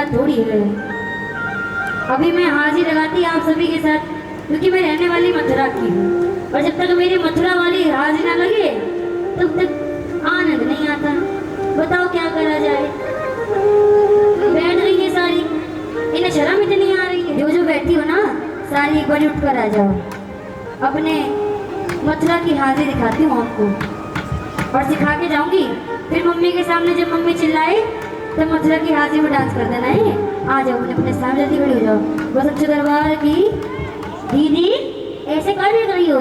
थोड़ी है। अभी मैं हाजिरी लगाती आप सभी के साथ, क्योंकि मैं रहने वाली मथुरा की हूँ और जब तक मेरी मथुरा वाली हाजिरी ना लगे तब तक आनंद नहीं आता। बताओ क्या करा जाए। बैठ रही है सारी, इन्हें शर्म इतनी आ रही है। जो जो बैठी हो ना सारी एक बार उठ कर आ जाओ। अपने मथुरा की हाजिरी दिखाती हूँ आपको और सिखा के जाऊंगी। फिर मम्मी के सामने जब मम्मी चिल्लाए तो मथुरा की हाजिरी में डांस कर देना है। आ जाओ अपने सामने, जल्दी खड़ी हो जाओ। बहुत अच्छे दरबार की दीदी ऐसे कर रही हो,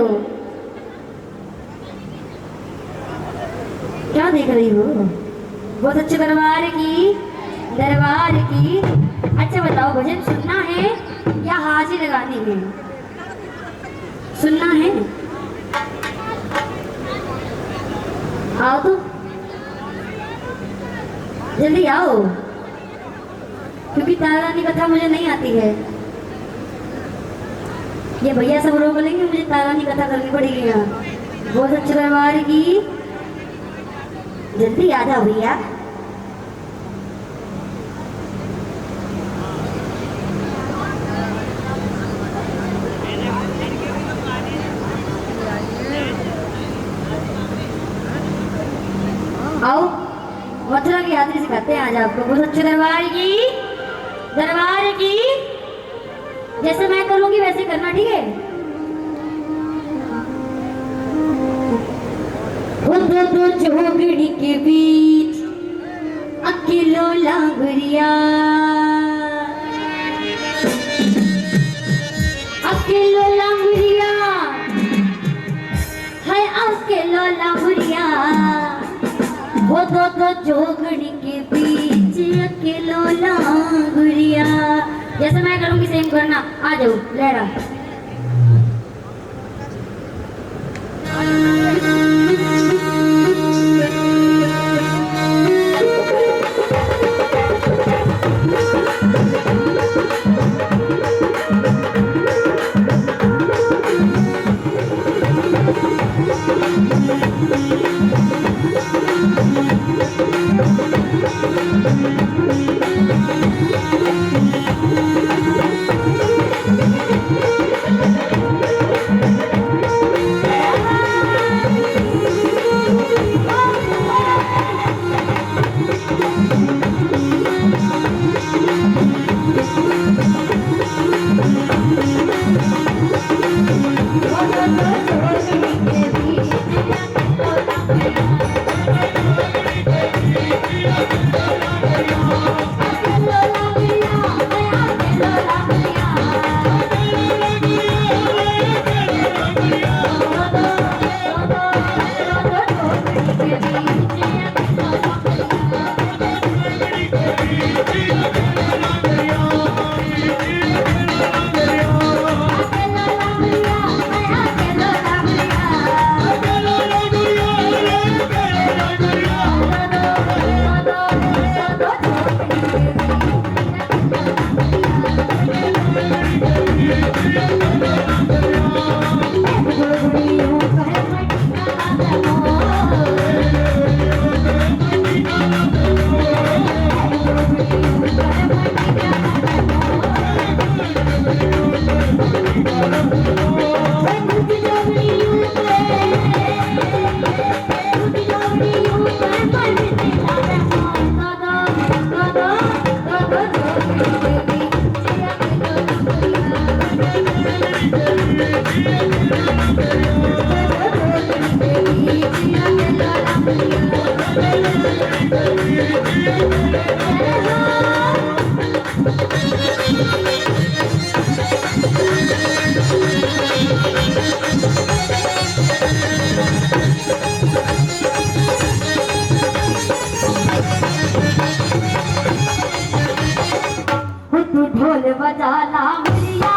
क्या देख रही हो? बहुत अच्छे दरबार की अच्छा बताओ, भजन सुनना है या हाजिरी लगानी है? सुनना है? आओ तो जल्दी आओ, क्योंकि तारा रानी कथा मुझे नहीं आती है। ये भैया सब रोक लेंगे, मुझे तारा रानी कथा करनी पड़ेगी यहाँ। बहुत अच्छे दरबार की, जल्दी आ जाओ भैया। आओ मथुरा की यात्री सिखाते हैं आज आपको। बहुत अच्छे दरबार की जैसे मैं करूंगी वैसे करना, ठीक है? दो झोगड़ी के बीच अकेलो लांगरिया, दो जोगड़ी के बीच अकेलो लांगुरिया। जैसे मैं करूंगी सेम करना। आ जाओ लहरा। ढोल बजा ला मुरिया,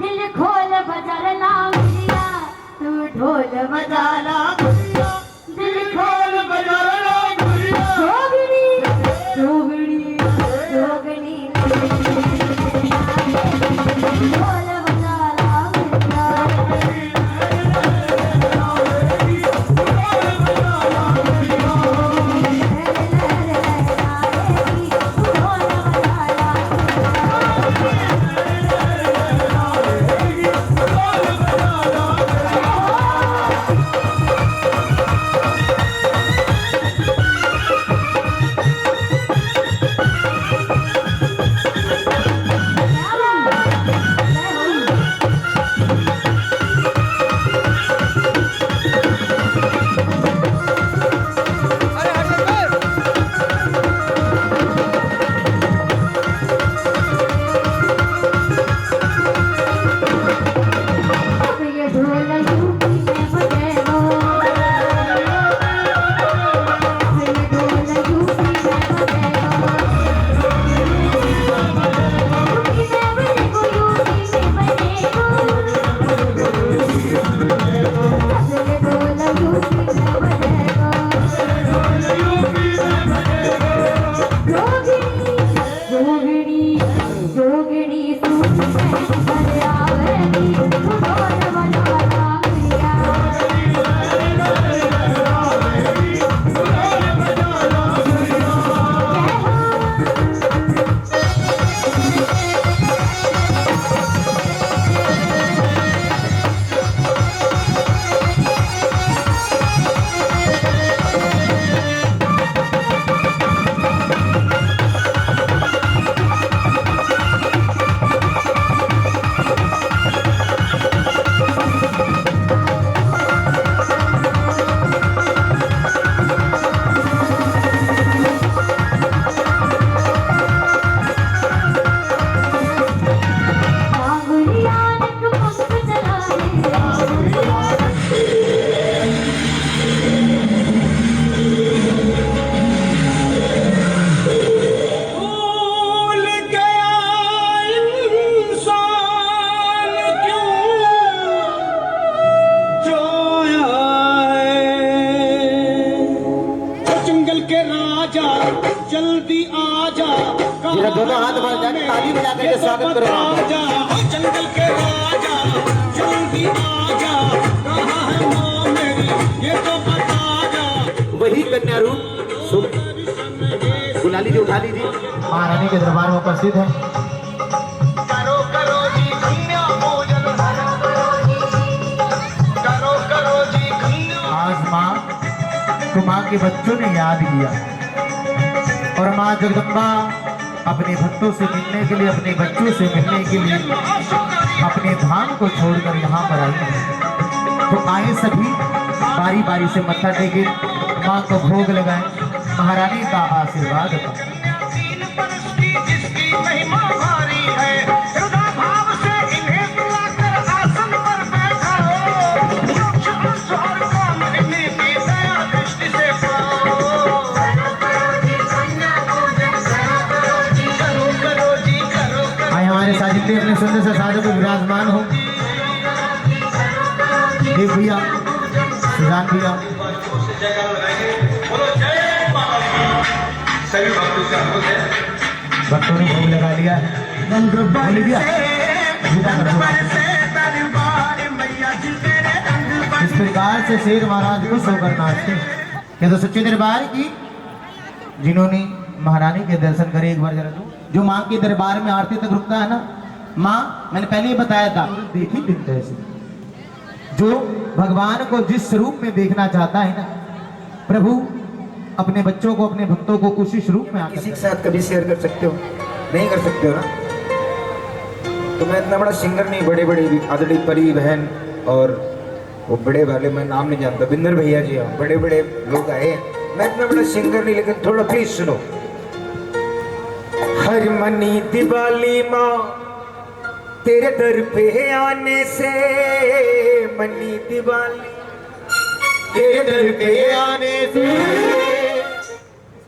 दिल खोल बजा ला मुरिया। तू ढोल बजा ला मुरिया, दिल खोल बजा ला मुरिया। जोगनी जोगनी जोगनी ढोल बजा ला मुरिया। जल्दी आजा, मेरा दोनों हाथ बढ़ जाए, ताली बजा करके स्वागत करो। आजा जंगल के राजा, जल्दी आजा, कहाँ है माँ मेरी ये तो बता जा। वही कन्या रूप सुख बुला लीजिए, उठा लीजिए। महारानी के दरबार में उपस्थित है। करो करो जी कन्या पूजन, करो करो जी कन्या। आज माँ को माँ के बच्चों ने याद किया और माँ जगदम्बा अपने भक्तों से मिलने के लिए, अपने बच्चों से मिलने के लिए अपने धाम को छोड़कर यहाँ पर आई है। तो आए सभी बारी बारी से मत्था टेके, माँ को भोग लगाए, महारानी का आशीर्वाद पाए। तीन बरस की जिसकी महिमा भारी है, हृदय भाव से इन्हें बुलाकर आसन पर बैठाओ, मोक्ष अर्थ और काम इन्हीं की दया दृष्टि से पाओ। करो करो जी करो करो। आए हमारे साजिद अपने सुंदर से साधु को विराजमान हो। देव भैया, सुजान भैया, सभी भक्तों से अनुरोध है, भक्तों ने भोग लगा लिया है। बोली दिया, विदा कर दो। इस प्रकार से शेर महाराज खुश होकर नाचते। क्या तो सच्चे दरबार की जिन्होंने महारानी के दर्शन करे, एक बार जरा जो माँ के दरबार में आरती तक रुकता है ना, माँ मैंने पहले ही बताया था, देखी दिन ऐसे जो भगवान को जिस रूप में देखना चाहता है ना, प्रभु अपने बच्चों को, अपने भक्तों को उसी रूप में किसी के साथ कभी शेयर कर सकते हो? नहीं कर सकते हो ना। तो मैं इतना बड़ा सिंगर नहीं, बड़े बड़े आदड़ी परी बहन और वो बड़े वाले, मैं नाम नहीं जानता, बिंदर भैया जी, हाँ बड़े बड़े लोग आए। मैं इतना बड़ा सिंगर नहीं, लेकिन थोड़ा प्लीज सुनो। हर मनी दिवाली माँ तेरे दर पे आने से, मनी दिवाली तेरे दर पे आने से,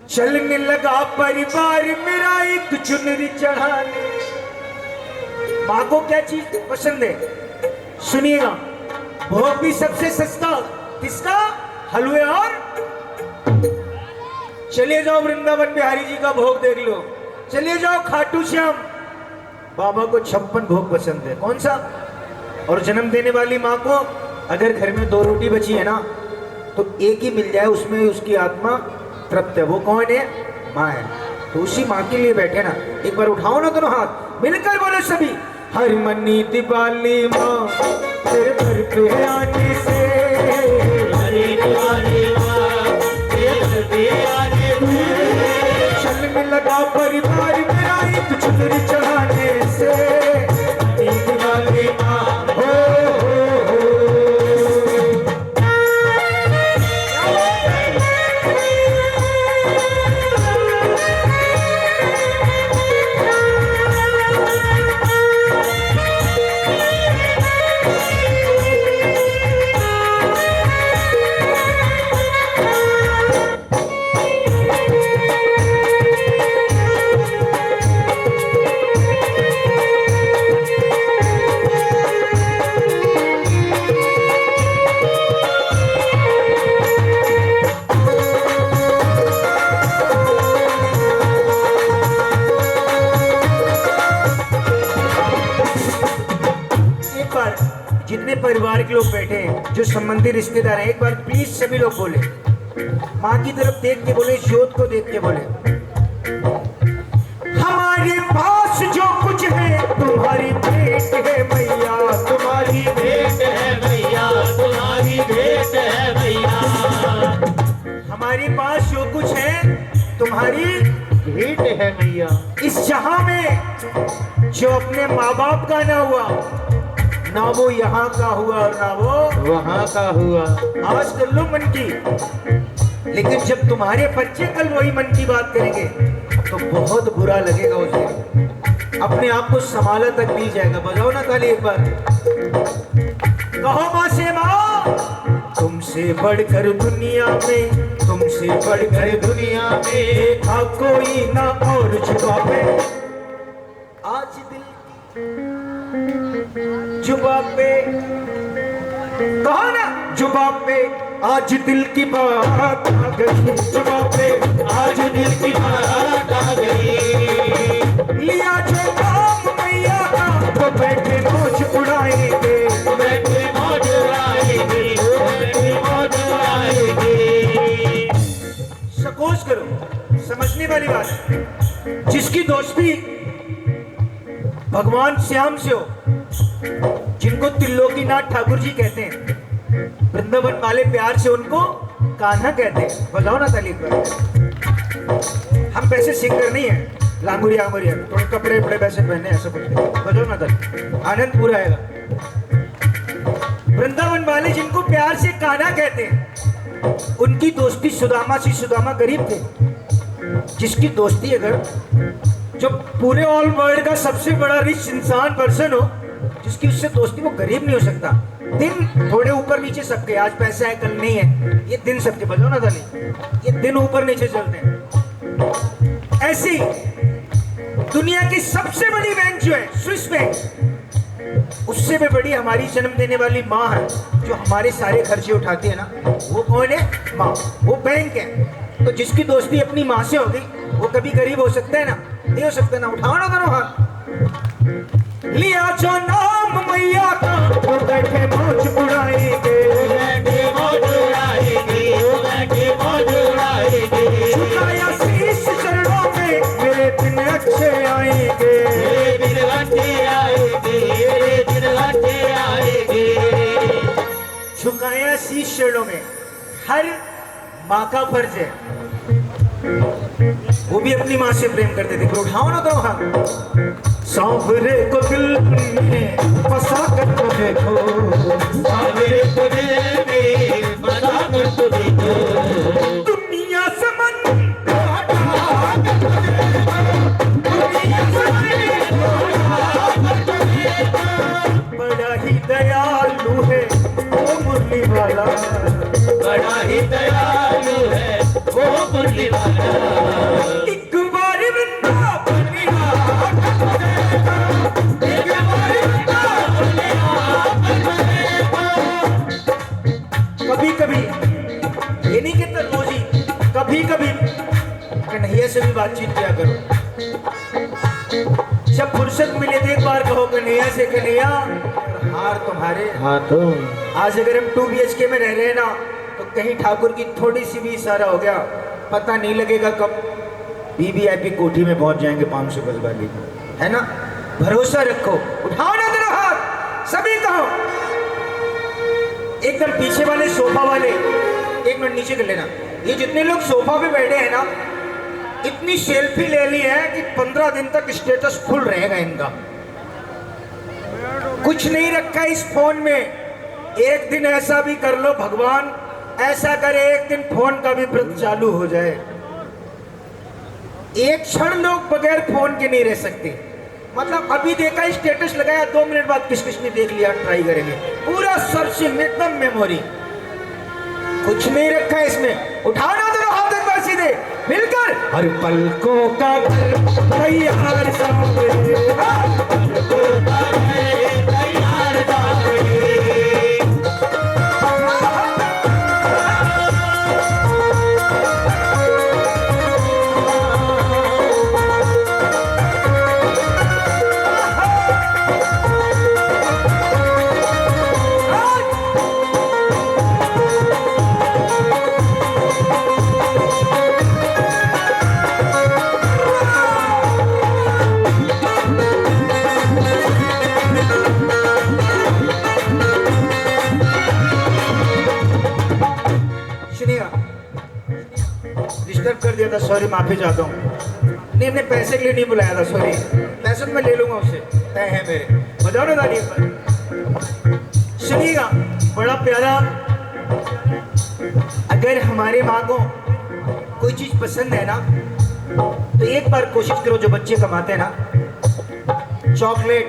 चलने लगा परिवार मेरा एक चुनरी चढ़ाने। माँ को क्या चीज पसंद है सुनिएगा। भोग भी सबसे सस्ता किसका? हलवे। और चलिए जाओ वृंदावन बिहारी जी का भोग देख लो, चलिए जाओ खाटू श्याम बाबा को 56 भोग पसंद है। कौन सा? और जन्म देने वाली माँ को अगर घर में 2 रोटी बची है ना, तो एक ही मिल जाए, उसमें उसकी आत्मा तृप्त है। वो कौन है? माँ है। तो उसी माँ के लिए बैठे ना, एक बार उठाओ ना दोनों हाथ, मिलकर बोलो सभी, हर मनी दिवाली माँ तेरे घर पे आने से, हरी दिवाली माँ तेरे घर पे आने से, चलने लगा परिवार मेरा एक चुनरी चढ़ाने से, हरी दिवाली माँ हो। जितने परिवार के लोग बैठे हैं, जो संबंधी रिश्तेदार हैं, एक बार प्लीज सभी लोग बोले, माँ की तरफ देख के बोले, ज्योत को देख के बोले, हमारे पास जो कुछ है तुम्हारी भेंट है मैया, तुम्हारी भेंट है मैया, तुम्हारी भेंट है मैया। हमारे पास जो कुछ है तुम्हारी भेंट है मैया। इस जहां में जो अपने माँ बाप का ना हुआ, ना वो यहाँ का हुआ और ना वो वहाँ का हुआ, आज कर लो मन की, लेकिन जब तुम्हारे बच्चे कल वही मन की बात करेंगे तो बहुत बुरा लगेगा उसे, अपने आप को संभाला तक नहीं जाएगा। बजाओ ना ताली एक बार, कहो माँ से, माँ तुमसे बढ़कर दुनिया में, तुमसे बढ़कर दुनिया में देखा कोई ना और छुपा आज दिल जुबान पे, कहो ना जुबान पे आज दिल की बात आ गई जुबां पे, आज दिल की बात आ गई। लिया जो काम मैया का तो बैठे मौज उड़ाएंगे, बैठे मौज उड़ाएंगे, बैठे मौज उड़ाएंगे। सकोच करो, समझने वाली बात है। जिसकी दोस्ती भगवान श्याम से हो, जिनको त्रिलोकीनाथ ठाकुर जी कहते हैं, वृंदावन वाले प्यार से उनको कान्हा कहते हैं। बताओ ना ताली पर। हम वैसे सिंगर नहीं है, लांगुरिया आंगुरिया थोड़े कपड़े बड़े वैसे पहने, ऐसा कुछ नहीं। बताओ ना ताली, आनंद पूरा आएगा। वृंदावन वाले जिनको प्यार से कान्हा कहते हैं, उनकी दोस्ती सुदामा से, सुदामा गरीब थे। जिसकी दोस्ती अगर जो पूरे ऑल वर्ल्ड का सबसे बड़ा रिच इंसान पर्सन हो, जिसकी उससे दोस्ती, वो गरीब नहीं हो सकता। दिन थोड़े ऊपर नीचे सबके, आज पैसा है कल नहीं है, ये दिन सबके। बजाओ ना ताली, ये दिन ऊपर नीचे चलते हैं। ऐसी दुनिया की सबसे बड़ी बैंक जो है स्विस बैंक, उससे भी बड़ी हमारी जन्म देने वाली माँ है, जो हमारे सारे खर्चे उठाती है ना, वो कौन है? माँ। वो बैंक है। तो जिसकी दोस्ती अपनी माँ से होगी, वो कभी गरीब हो सकता है ना? नहीं हो सकता ना। उठाओ ना दोनों हाथ। लिया जो नाम मैया का तो बैठे मौज उड़ाएंगे, बैठे मौज उड़ाएंगे, बैठे मौज उड़ाएंगे। झुकाया शीश चरणों में, मेरे दिन अच्छे आएंगे, मेरे दिन अच्छे आएंगे, मेरे दिन अच्छे आएंगे। झुकाया शीश चरणों में। हर माँ का फर्ज है, वो भी अपनी माँ से प्रेम करते थे। उठाओ ना तो हाथ। सांवरे को दिल में फंसा कर तो देखो, सांवरे को दिल में फंसा कर तो देखो। दुनिया से मन बड़ा ही दयालु है वो मुरली वाला, बड़ा ही दयालु है वो मुरली वाला। एक बार वृंदावन कभी कभी, ये नहीं कहता रोज ही, कभी कभी कन्हैया से भी बातचीत किया करो। जब फुर्सत मिले तो एक बार कहो कन्हैया से, कन्हैया हार तुम्हारे। हाँ तो आज अगर हम 2 BHK में रह रहे हैं ना, तो कहीं ठाकुर की थोड़ी सी भी इशारा हो गया, पता नहीं लगेगा कब VVIP कोठी में पहुंच जाएंगे 500 गज वाली, है ना? भरोसा रखो। उठाओ ना तेरा हाथ, सभी कहो। एकदम पीछे वाले सोफा वाले, 1 मिनट नीचे कर लेना। ये जितने लोग सोफा पे बैठे हैं ना, इतनी सेल्फी ले ली है कि 15 दिन तक स्टेटस फुल रहेगा इनका। कुछ नहीं रखा इस फोन में। एक दिन ऐसा भी कर लो, भगवान ऐसा करे एक दिन फोन का भी व्रत चालू हो जाए। एक क्षण लोग बगैर फोन के नहीं रह सकते। मतलब अभी देखा स्टेटस लगाया, 2 मिनट बाद किस किस ने देख लिया, ट्राई करेंगे। पूरा सर्चिंग, एकदम मेमोरी, कुछ नहीं रखा इसमें। उठाओ ना दोनों हाथ एक बार सीधे मिलकर। हर पलकों का तैयार सामने, पलकों का तैयार सामने। डिस्टर्ब कर दिया था, सॉरी, माफी चाहता हूँ। नहीं, हमने पैसे के लिए नहीं बुलाया था, सॉरी। पैसे तो मैं ले लूंगा उससे, तय है मेरे। बजाओ ना ताली पर। सुनिएगा, बड़ा प्यारा। अगर हमारे माँ को कोई चीज पसंद है ना, तो एक बार कोशिश करो, जो बच्चे कमाते हैं ना, चॉकलेट,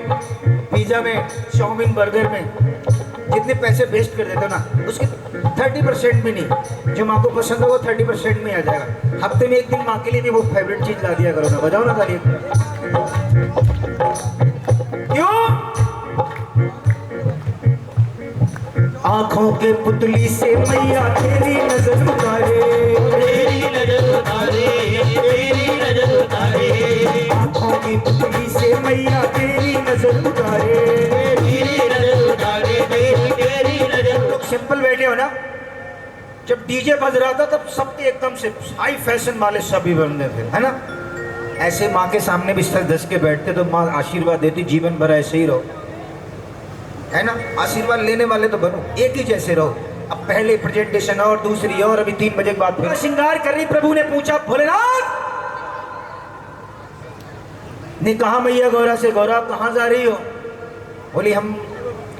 पिज्जा में, चाउमीन, बर्गर में जितने पैसे वेस्ट कर देते हो ना, उसके 30% भी नहीं, जो माँ को पसंद हो वो 30% में आ जाएगा। हफ्ते में एक दिन माँ के लिए भी वो फेवरेट चीज ला दिया करो ना। बजाओ ना ताली। क्यों? आंखों के पुतली से मैया तेरी नजर उतारे, तेरी नजर उतारे, तेरी नजर उतारे, आंखों की पुतली से मैया तेरी नजर उतारे। तेरी नजर उतारे, तेरी नजर। लोग सिंपल बैठे हो ना, जब डीजे बज रहा था तब सबके एकदम से हाई फैशन वाले सभी बंदे थे, है ना। ऐसे माँ के सामने बिस्तर धस के बैठते तो माँ आशीर्वाद देती, जीवन भर ऐसे ही रहो, है ना। आशीर्वाद लेने वाले तो बनो, एक ही जैसे रहो। अब पहले प्रेजेंटेशन और दूसरी और अभी 3 बजे के बाद फिर श्रृंगार कर रही। प्रभु ने पूछा, भोलेनाथ ने कहा मैया गौरा से, गौरा आप कहाँ जा रही हो? बोली हम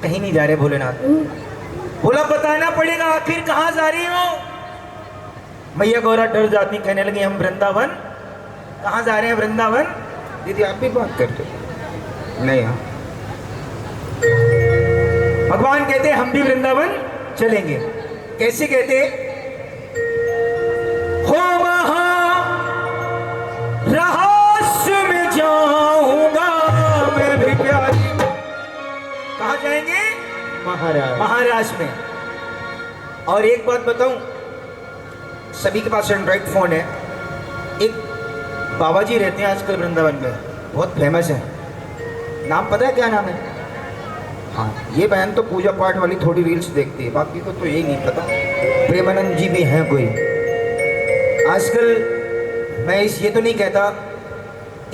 कहीं नहीं जा रहे भोलेनाथ। बोला बताना पड़ेगा आखिर कहाँ जा रही हो? मैया गौरा डर जाती, कहने लगी हम वृंदावन। कहाँ जा रहे हैं? वृंदावन। दीदी आप भी बात करते नहीं? हाँ भगवान कहते हम भी वृंदावन चलेंगे। कैसे कहते? हो वहां रहस्य में जाऊंगा मैं भी प्यारी। कहाँ जाएंगे? महाराष्ट्र में। और एक बात बताऊं, सभी के पास एंड्रॉइड फोन है। एक बाबा जी रहते हैं आजकल वृंदावन में, बहुत फेमस है। नाम पता है क्या नाम है? हाँ, ये बहन तो पूजा पाठ वाली थोड़ी रील्स देखती है, बाकी को तो यही नहीं पता। प्रेमानंद जी भी हैं कोई आजकल। मैं ये तो नहीं कहता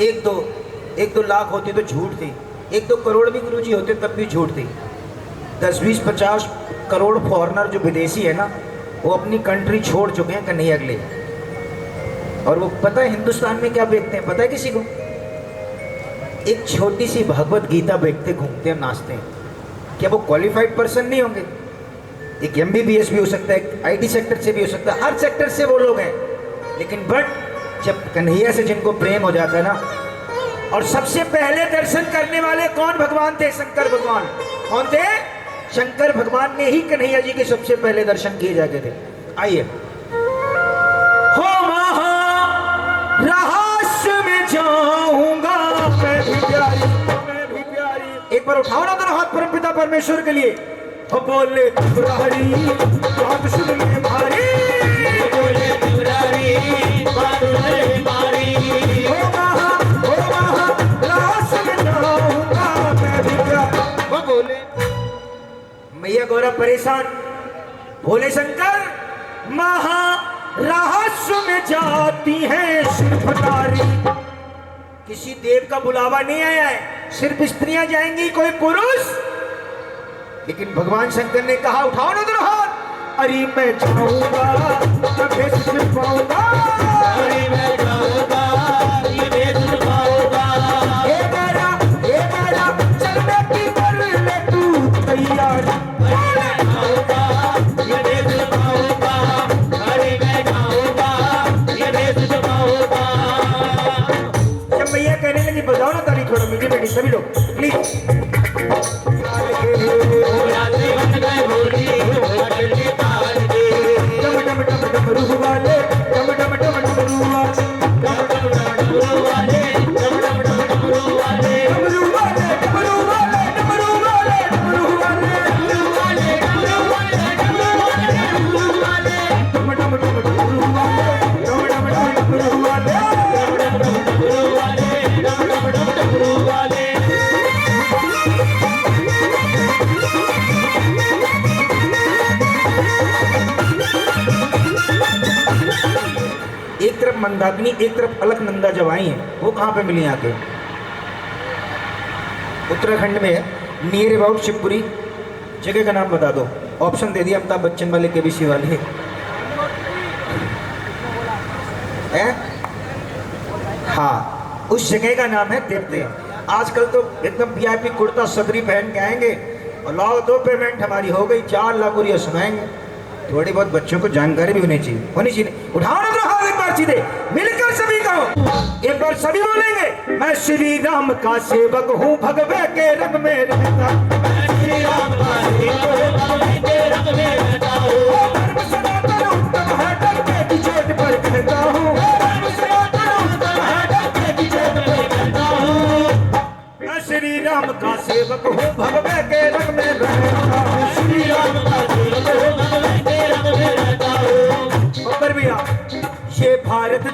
एक दो लाख होती तो झूठ थी, 1-2 करोड़ भी गुरुजी होते तब भी झूठ थी। 10-20-50 करोड़ फॉरेनर जो विदेशी है ना, वो अपनी कंट्री छोड़ चुके हैं कन्हैया के लिए। और वो पता है हिंदुस्तान में क्या बेचते हैं? पता है किसी को? एक छोटी सी भगवत गीता बेचते घूमते हैं, नाचते हैं। क्या वो क्वालिफाइड पर्सन नहीं होंगे? एक MBBS भी हो सकता है, IT सेक्टर से भी हो सकता है, हर सेक्टर से वो लोग हैं। लेकिन बट जब कन्हैया से जिनको प्रेम हो जाता है ना, और सबसे पहले दर्शन करने वाले कौन भगवान थे? शंकर भगवान। कौन थे? शंकर भगवान ने ही कन्हैया जी के सबसे पहले दर्शन किए जाते थे। आइए। हो वहां रहस्य में जाऊंगा मैं भी प्यारी, मैं भी प्यारी। एक बार उठाओ ना दोनों हाथ परम पिता परमेश्वर के लिए। हो बोले त्रिपुरारी बात सुन ले भारी, बोले त्रिपुरारी बात सुन ले भारी। हो वहां रहस्य में जाऊंगा मैं भी प्यारी। वो बोले मैया गौरा परेशान, भोले शंकर महा रहस्य में जाती है सिर्फ नारी। किसी देव का बुलावा नहीं आया है, सिर्फ स्त्रियां जाएंगी, कोई पुरुष। लेकिन भगवान शंकर ने कहा उठाओ ना दोनों हाथ। अरे मैं जाऊंगा तबे सुन पाऊंगा, अरे मैं जाऊंगा ये बेच पाऊंगा। हे मेरा चलने की कर ले तू तैयार। ये बेच पाऊंगा, अरे मैं जाऊंगा ये बेच पाऊंगा। जब मैया कहने लगी बजाओ ना ताली थोड़ा मीठी मीठी, सभी लोग प्लीज। रात्रि बन गए भोली, अटले ताल दे। डम डम डम डमरू वाले, डम डम डम डमरू वाले, डम डम डम डमरू वाले, डम डम डम डमरू वाले। डमरू वाले, डमरू वाले, डमरू वाले, डमरू वाले, डमरू वाले, डमरू वाले, डमरू वाले, डमरू वाले। डम डम डम डमरू वाले, डम डम डम डमरू वाले, डम डम डम डमरू वाले, डम डम डम डमरू वाले। एक तरफ मंदाकिनी, एक तरफ अलकनंदा जब आई हैं, वो कहाँ पे मिली आके? उत्तराखंड में है, नियर अबाउट शिवपुरी। जगह का नाम बता दो। ऑप्शन दे दिया अमिताभ बच्चन वाले, KBC वाले हैं। हाँ, उस जगह का नाम है देवते। आजकल तो एकदम VIP कुर्ता सदरी पहन के आएंगे और लाओ 2 पेमेंट हमारी हो गई, 4 लाख और ये सुनाएंगे। थोड़ी बहुत बच्चों को जानकारी भी होनी चाहिए। उठाओ ना हाथ एक बार सीधे, मिलकर सभी कहो, एक बार सभी बोलेंगे, मैं श्री राम का सेवक हूँ, भगवे के रंग में रहता। श्री राम का सेवक हूँ, के रंग में रहता हूँ। धर्म सनातन उत्तम है, डरने की चोट पर कहता हूँ। धर्म सनातन उत्तम है, डरने की चोट पर कहता हूँ। मैं श्री राम का सेवक हूँ, भगवे के रंग में रहता हूँ। श्री राम का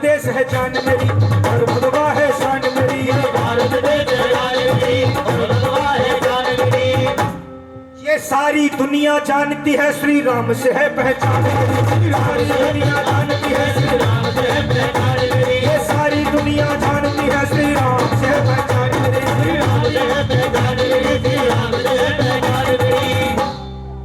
देश है जान मेरी और भगवा है शान मेरी। भारत देश है जान मेरी और भगवा है जान मेरी। ये सारी दुनिया जानती है श्री राम से है पहचान मेरी। सारी दुनिया जानती है श्री राम से है पहचान मेरी। ये सारी दुनिया जानती है श्री राम से है पहचान मेरी। श्री राम से है पहचान मेरी। श्री राम से है पहचान मेरी।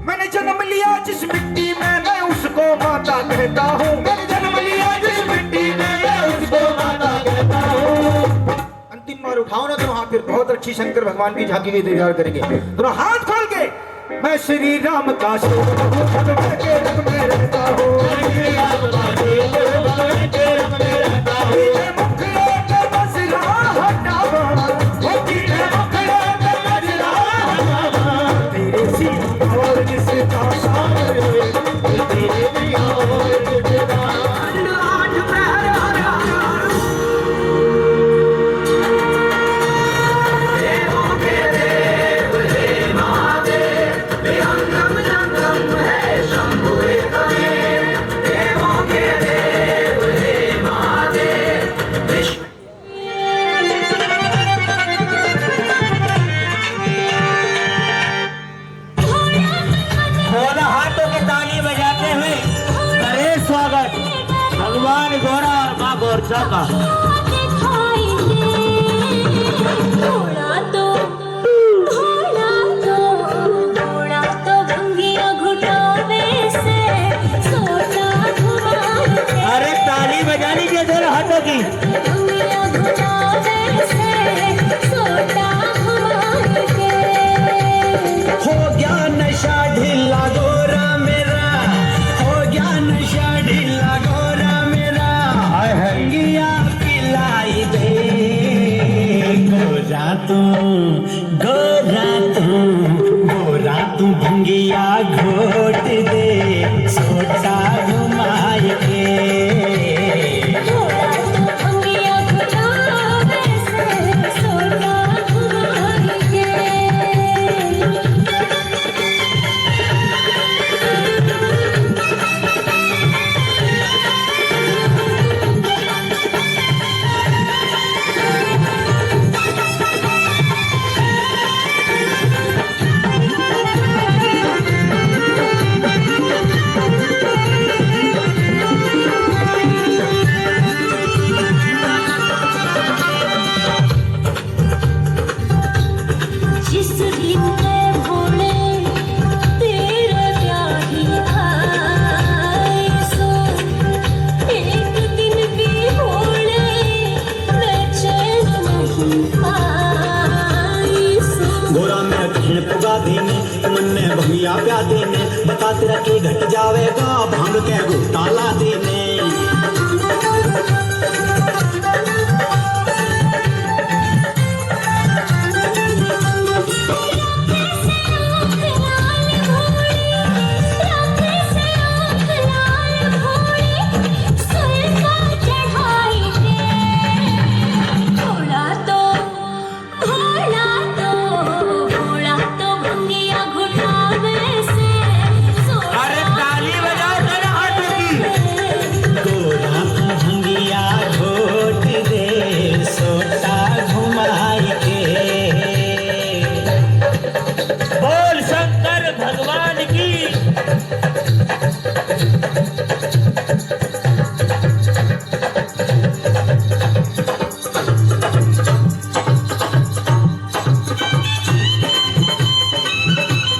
मैंने जन्म लिया जिस मिट्टी में मैं उसको माता कहता हूँ। मैंने जन्म लिया जिस मिट्टी में मैं उसको माता कहता हूँ। अंतिम बार उठाओ ना दोनों हाथ, फिर बहुत अच्छी शंकर भगवान की झांकी की तैयार करेंगे। दोनों हाथ खोल के मैं श्री राम का सेवक हूँ, भगवान के रंग में रहता हूँ। श्री राम का सेवक हूँ, भगवान के रंग में रहता हूँ। तेरे मुखड़े पे बसरा हटावा, वो तेरे मुखड़े पे बसरा हटावा। तेरे सिवा और किसका सामने, तेरे सिवा और किसका। आठ प्रहर हर हर देवों के देव हे महादेव, अंगम जंगम है शंभु एक देव। देवों के देव हे महादेव विश्व। दोनों हाथों की ताली बजाते हुए करे स्वागत भगवान घोड़ा और माँ गोरचा का। अरे ताली बजा लीजिए दोनों हाथों की। हो गया नशा ढीला गोरा मेरा, हो गया नशा ढीला गोरा मेरा। हंगिया पिलाई दे गोरा तू, गोरा तू, गोरा तू भंगिया घोट दे सोटा घुमाए के। जिस दिन मैं भोले तेरा प्यारी आई सो, एक दिन भी भोले मैं चैन नहीं पाई सो। गोरा मैं कृष्ण पुगा देने तुमने भंगिया प्या देने, बता तेरा के घट जावेगा भांग के घोटाला देने। अरे ताली बजाओ दोनों हाथों की। गोरा तू भंगिया घोट दे सोटा घुमाए के। बोल शंकर भगवान की।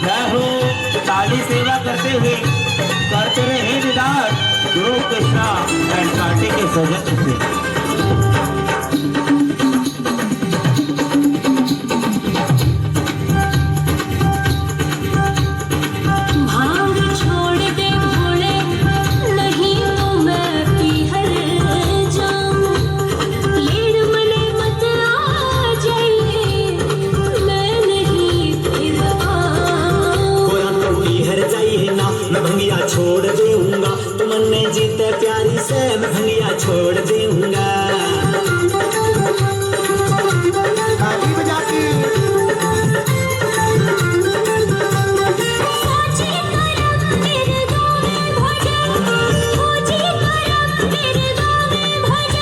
जय हो। ताली सेवा करते हुए करते रहे दीदार गुरु कृष्णा एंड कांटे के सौजन्य से। भांग छोड़ दे भोले, नहीं तो मैं पीहर जाऊं। लेड़ मने मत आ जाइए, मैं नहीं फिर आऊं। गोरा तू इहर जाइए ना, मैं भंगिया छोड़ देऊंगा। तुमने जीते प्यारी से मैं भंगिया छोड़ देऊंगा। ताली बजा के सोची करम तेरे गावे भजन, सोची करम तेरे गावे भजन।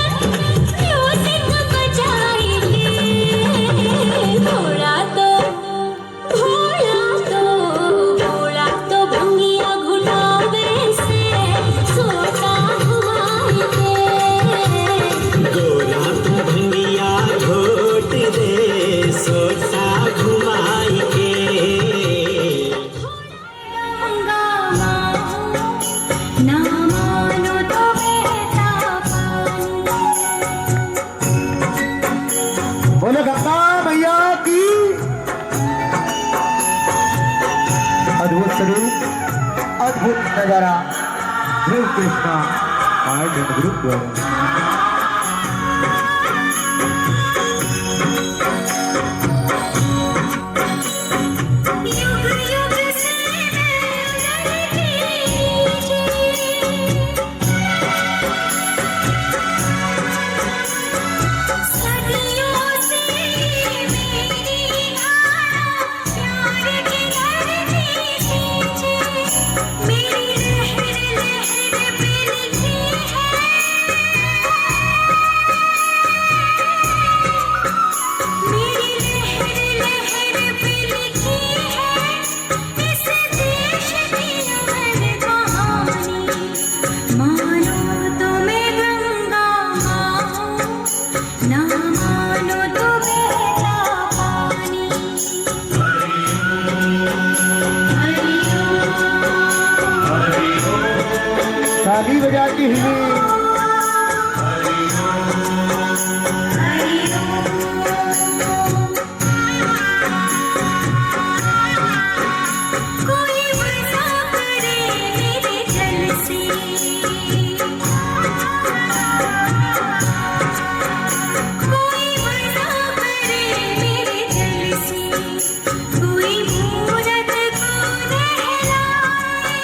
नजारा ध्रुव कृष्णा आर्ट एंड ग्रुप द्वारा। युग युग से मैं सदियों से मेरी प्यार की धरती खींचे मेरी लहर लहर पे लिखी है मेरी लहर लहर पे लिखी है इस देश की अमर कहानी मानो तो मैं गंगा माँ हूँ ना मानो तो बहता पानी ताली बजाती हुई कोई वजह करे मेरे जल से कोई वजह करे मेरे जल से कोई मूरत को नहलाए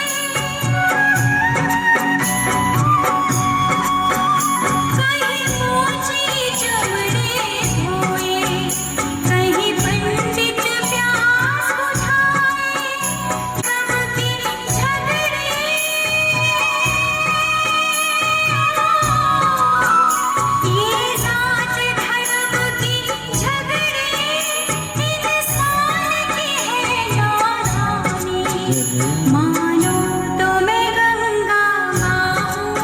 कहीं मोची चमड़े धोए कहीं पंडित प्यास बुझाए कभी झगड़े ये साथ धर्म की झगड़े इंसान की है नादानी मानो तो मैं गंगा माँ हूँ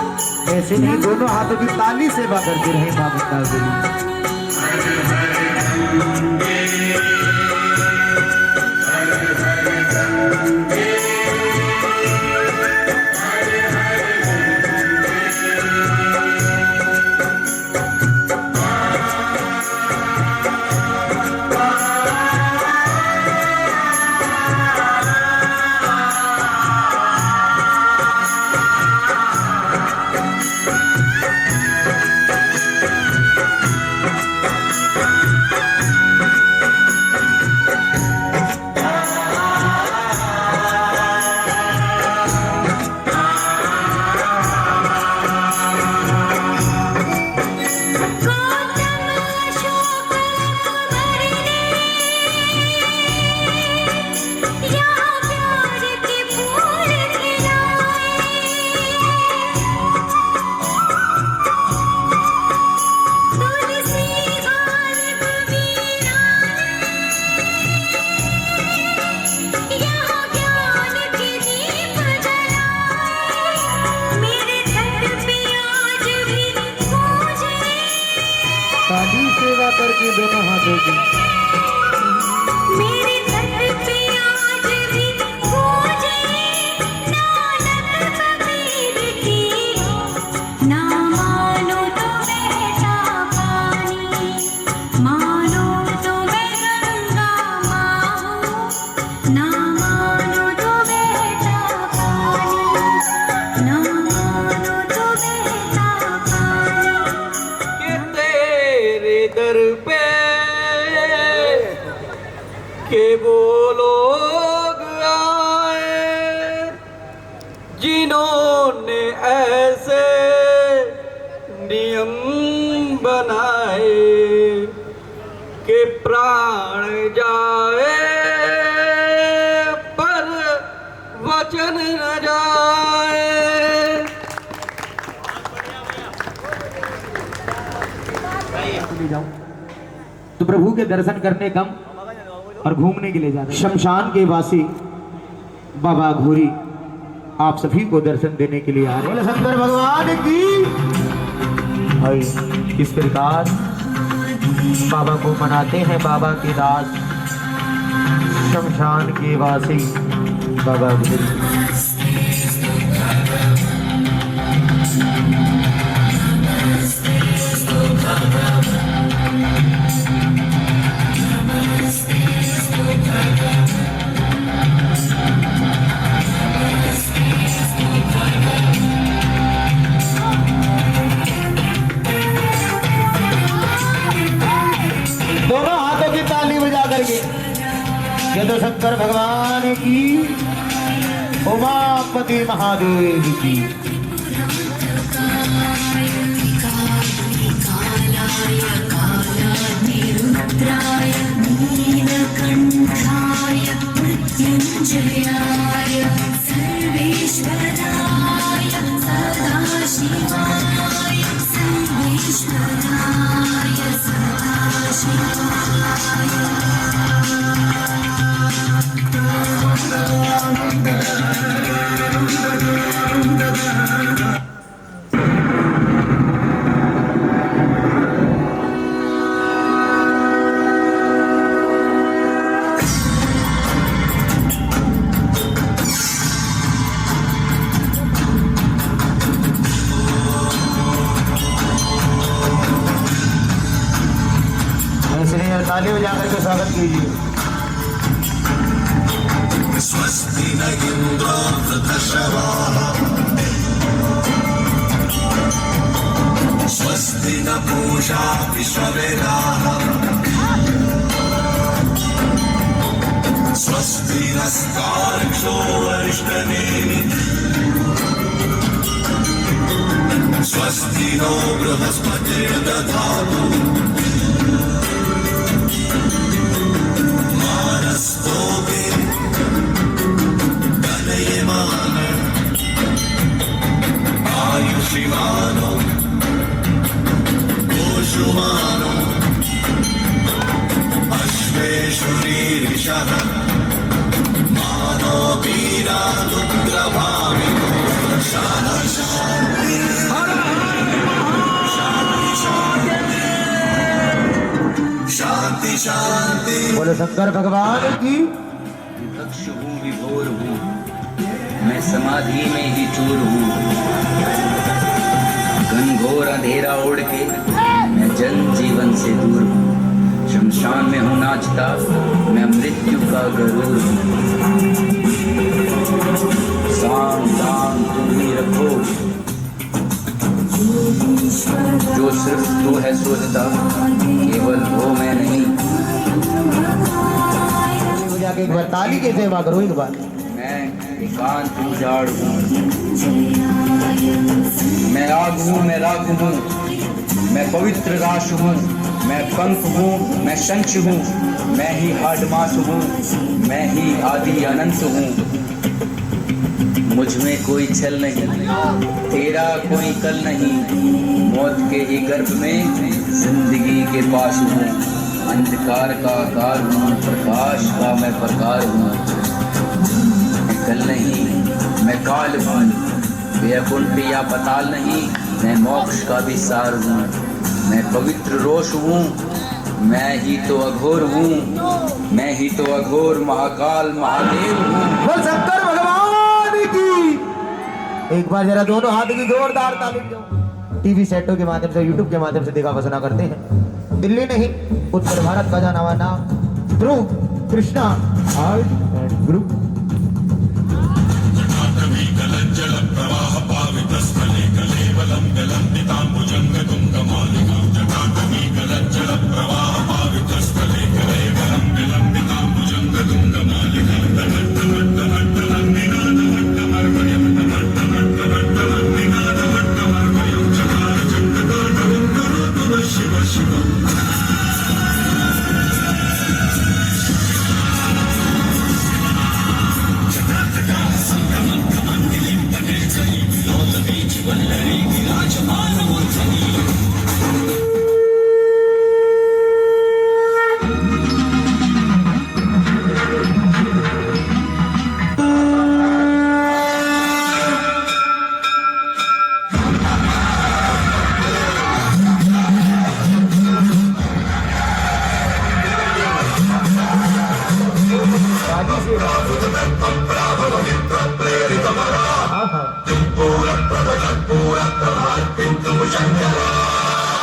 ऐसे नहीं दोनों हाथों की ताली सेवा करते रहे माँ गंगा देवी। गौतम अशोक अकबर ने यहाँ प्यार के फूल खिलाए तुलसी गालिब मीरा ने यहाँ ज्ञान के दीप जलाए मेरे तट पे आज भी पूजे ताली सेवा करके दोनों हाथों की मेरे तट पे आज भी पूजे नानक कबीर की ना मानो तो बहता पानी मानो तो मैं गंगा माँ हूँ ना मानो तो बहता पानी ना मानो तो बहता पानी कि तेरे दर पे के वो लोग आए जिन्होंने ऐसे नियम बनाए कि प्राण जाए पर वचन न जाए। तो प्रभु के दर्शन करने कम और घूमने के लिए जाते। शमशान के वासी बाबा घोरी आप सभी को दर्शन देने के लिए आ रहे हैं। शंकर भगवान की भाई किस प्रकार बाबा को मनाते हैं बाबा के दास शमशान के वासी बाबा घोरी। शंकर भगवान की, उमापति महादेव की। रुद्राय नीलकण्ठाय मृत्युञ्जयाय सर्वेश्वराय सदाशिवाय सर्वेश्वराय इसलिए ताली बजाकर के स्वागत कीजिए। स्वस्ति न इंद्रो वृद्धश्रवाः स्वस्ति न पूषा विश्ववेदाः स्वस्ति नस्तार्क्ष्यो अरिष्टनेमिः स्वस्ति नो बृहस्पतिर्दधातु मानस्तोके गणयमान आयुषिमानो गोषुमानो अश्वेषुरीरिषः मानो वीरानुग्रभामि शांति शांति। बोलो शंकर भगवान की। दक्ष हूँ विभोर हूँ, मैं समाधि में ही चूर हूँ। घनघोर अंधेरा ओढ़ के मैं जन जीवन से दूर हूँ। शमशान में हूँ नाचता, मैं मृत्यु का गरूर हूँ। शाम दाम तुम ही रखो, जो सिर्फ तू है सोचता, केवल वो मैं नहीं। जाके एक बार ताली के सेवा करो एक बार। मैं एकांत उजाड़ हूँ, मैं आग हूँ, मैं राख हूँ, मैं पवित्र राश हूँ, मैं पंख हूँ, मैं शंख हूँ, मैं ही हाडमास हूँ, मैं ही आदि अनंत हूँ। मुझ में कोई छल नहीं, तेरा कोई कल नहीं। मौत के ही गर्भ में जिंदगी के पास हूँ। अंधकार का आकार हूँ, प्रकाश का मैं प्रकार हूँ। मैं कल नहीं, मैं काल हूँ, वैकुंठ या पताल नहीं, मैं मोक्ष का भी सार हूँ। मैं पवित्र रोष हूँ, मैं ही तो अघोर हूँ, मैं ही तो अघोर महाकाल महादेव हूँ। बोल शंकर भगवान की। एक बार जरा दोनों हाथ की जोरदार ताली बजाओ। टीवी सेटों के माध्यम से, यूट्यूब के माध्यम से देखा पसंद करते हैं। दिल्ली नहीं, उत्तर भारत का जाना हुआ नाम ध्रुव कृष्णा आर्ट एंड ग्रुप।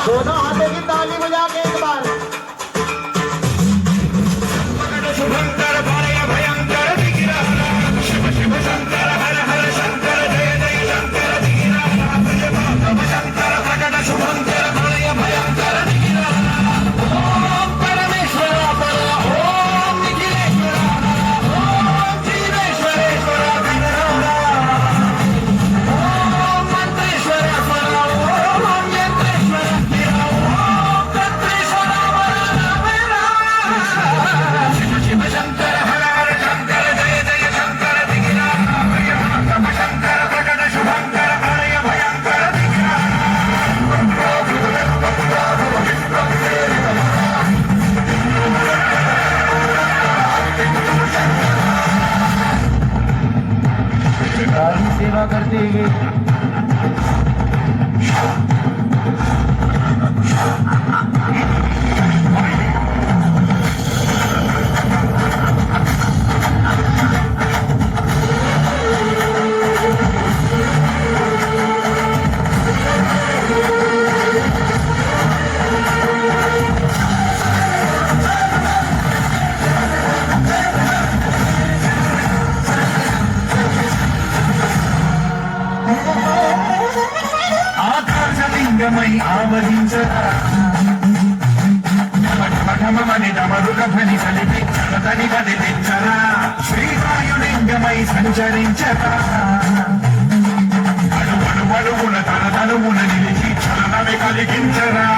दोनों हाथों की ताली बजा के एक बार। शुभंकर भय भयंकर विग्रह शिव शिव शंकर हर हर शंकर जय जय शंकर धीरनाथ शंकर प्रकट शुभंकर भय भयंकर विग्रह ओम परमेश्वर ओम निखिलेश्वर ओम हुए ఆకాశలింగమై ఆవహించరా పఠమని డమరుక ధ్వని కలిపి తని కదిలించరా శ్రీవాయులింగమై సంచరించరా అడుగున తలమున నిలిచి చలనమే కలిగించరా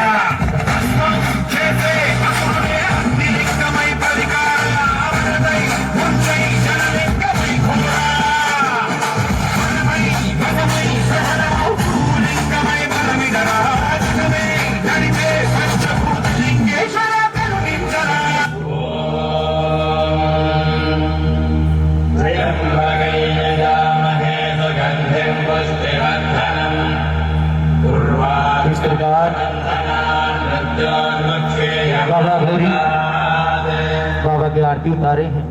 చేసే అసురులే అగ్నిలింగమై పరికారా అవనదై ముంచై జనలింగమై ఘోరా పదమై సహనమౌ భూలింగమై బలమిదరా జగమే నడిపే పంచభూత లింగేశ్వర కరుణించరా इस प्रकार बाबा भोरी बाबा की आरती उतारे हैं।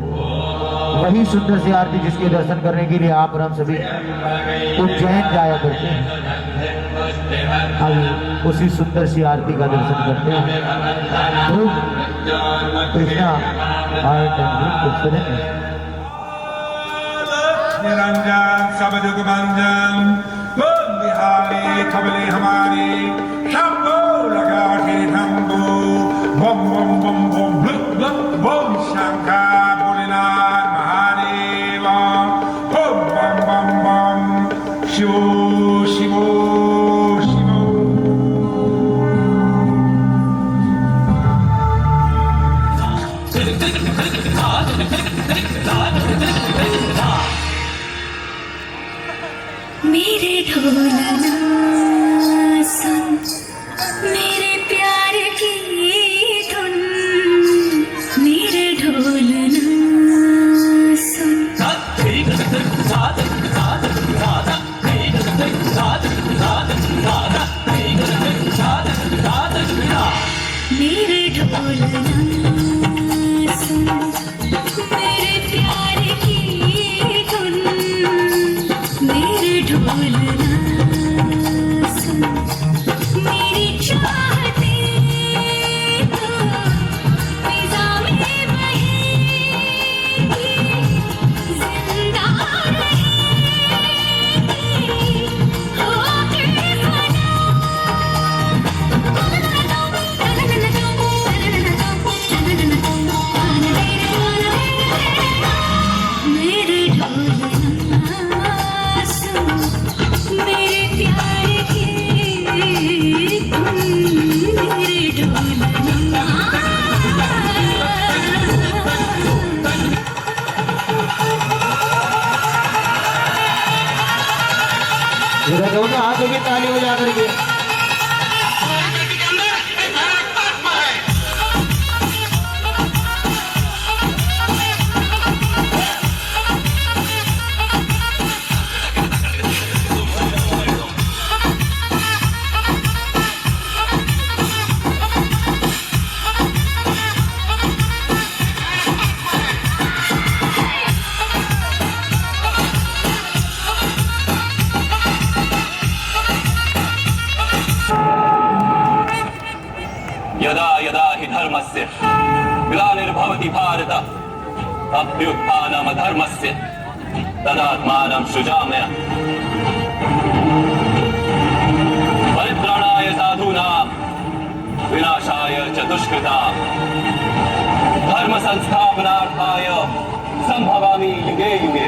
वही सुंदर सी आरती जिसके दर्शन करने के लिए आप और हम सभी उज्जैन जाया करते हैं। आइए उसी सुंदर सी आरती का दर्शन करते हैं। Krishna art and group Niranjan सब दुख भंजन तुम बिहारी खबले हमारी शंभो लगा के शंभो बम बम बम बम ब्लुक ब्लुक बम शंकर भोलेनाथ महादेव बम बम बम बम शिवो शिवो शिवो मेरे ढोलना सुन मेरे प्यार की धुन मेरे ढोलना सुन मेरे ढोलना सुन मेरे प्यार की धुन मेरे ढोलना सुन मेरी चाहते तो फिजा में बहेगी जिंदा रहेगी होके मेरे ढोलना सुन मेरे प्यार की धुन मेरे ढोलना जरा दोनों हाथों की ताली बजा करके यदा यदा हि धर्मस्य ग्लानिर्भवति भारत अभ्युत्थानमधर्मस्य तदात्मानं सृजाम्यहम् परित्राणाय साधूनां विनाशाय च दुष्कृतां धर्म संस्थापनार्थाय संभवामि युगे युगे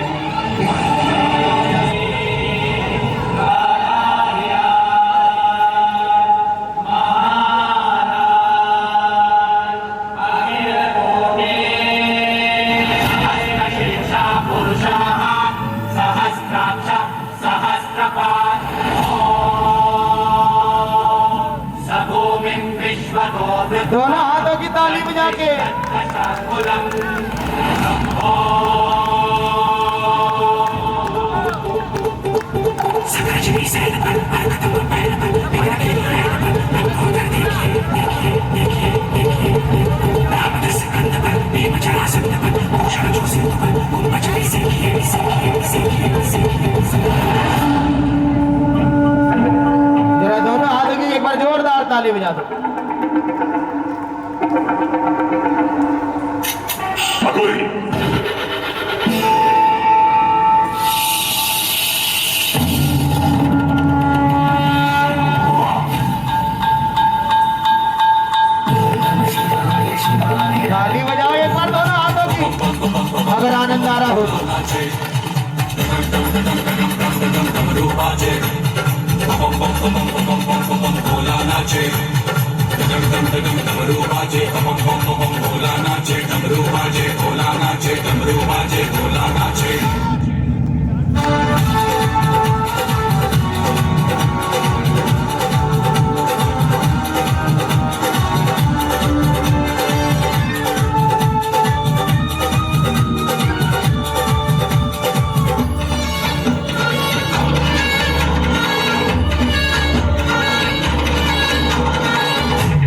दोनों हाथों की ताली बजा के जरा दोनों हाथों की एक बार जोरदार ताली बजा दो। ताली बजाओ एक बार दोनों हाथों की, अगर आनंद आ रहा हो तो।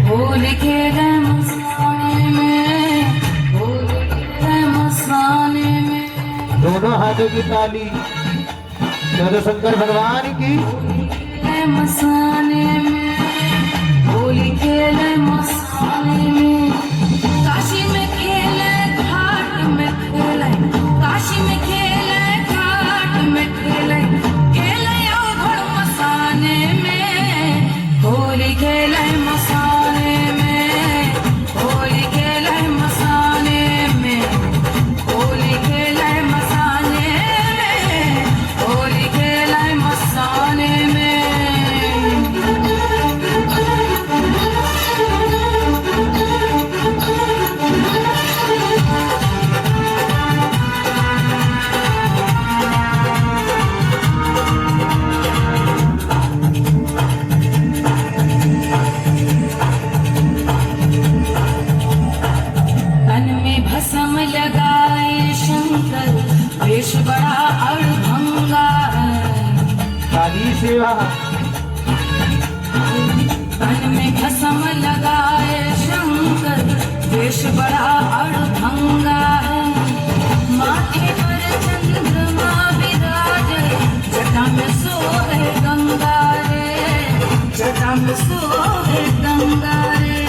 होली खेले मस्ताने में, होली खेले मस्ताने में, दोनों हाथों की ताली दादा शंकर भगवान की। खेले मस्ताने में, होली खेले मस्ताने में, काशी में खेले घाट में खेले, काशी में खेले घाट में खेले, खेले ओघड़ मसाने में, होली खेले मसाने में, होली खेले मसाने में, होली खेले मसाने में, होली खेले मसाने में। तन में भस्म लगाए शंकर, वेश बड़ा अड़भंगा है। ताली सेवा तन में भस्म लगाए शंकर, वेश बड़ा अड़भंगा है। माथे पर चंद्रमा विराजे, जटा में सोहे गंगा रे, जटा में सोहे गंगा रे।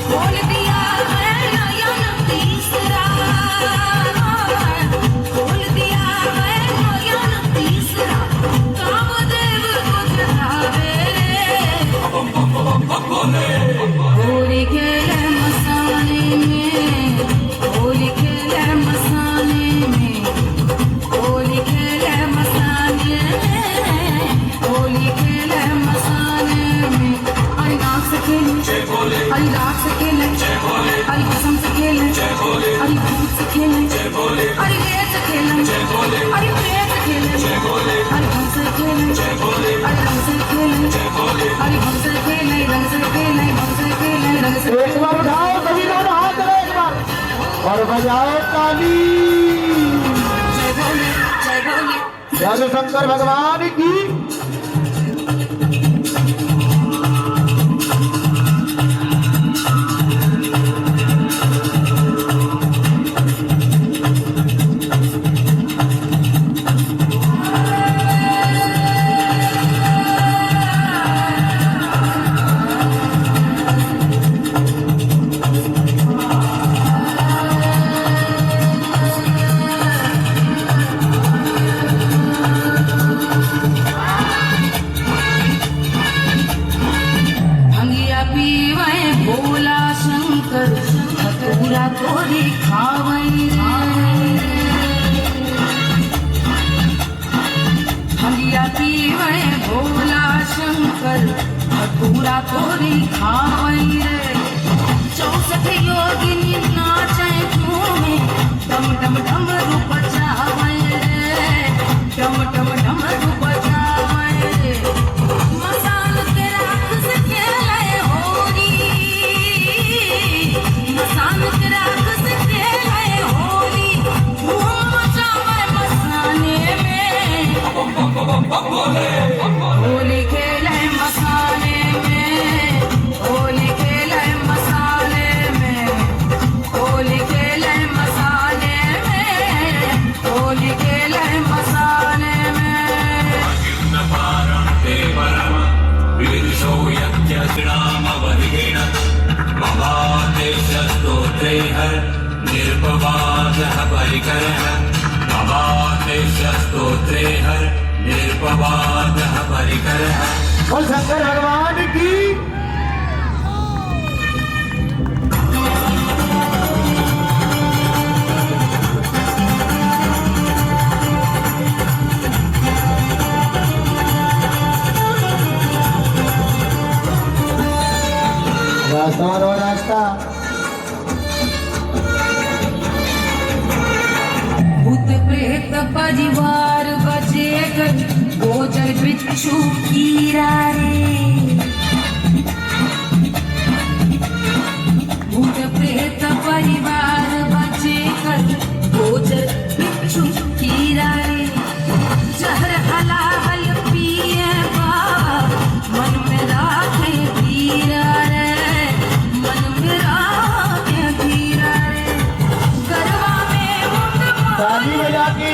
खोल दिया है नयन तीसरा, खोल दिया है नयन तीसरा, कामदेव को चढ़ावे होली खेले मसाने में, होली खेले मसाने में, होली खेले मसाने में, होली खेले मसाने में। अरे नाक से खेले, अरे रात से खेले, अरे कसम से खेले, अरे भूत से खेले, अरे लेर से खेले, अरे प्रेत से खेले, अरे हम से खेले, अरे हम से खेले, अरे हम से खेले, रंग से खेले, हम से खेले, रंग से। एक बार उठाओ सभी दोनों हाथ करो एक बार और बजाओ ताली। जय भोले, जय भोले। दादा शंकर भगवान की। भंगिया पीवे भोला शंकर, धतूरा तोरी खावई रे। भंगिया पीवे भोला शंकर, धतूरा तोरी खावई रे। 64 योगिनी नाचे झूमे, डम डम डम रूप बजावई रे, डम डम डम रूप बजावई रे। मसान के राख से खेले होली, मसान के राख से खेले होली, धूम मचावे मसाने में। होली खेले मसाले में, होली खेले मसाले में, होली खेले मसाले में, होली खेले मसाले में। निर्पवादः परिकरः स्तोत्रे हर निर्पवादः परिकरः। और शंकर भगवान की रास्ता और रास्ता भूत प्रेत परिवार बचेकर गोचर बिच्छू कीरा रे। भूत प्रेत परिवार बचेकर गोचर बिच्छू कीरा रे। जहर हलाहल पिए बाबा मन में राखे धीरा रे, मन में राखे धीरा रे। गरबा में मुंड ताली बजा के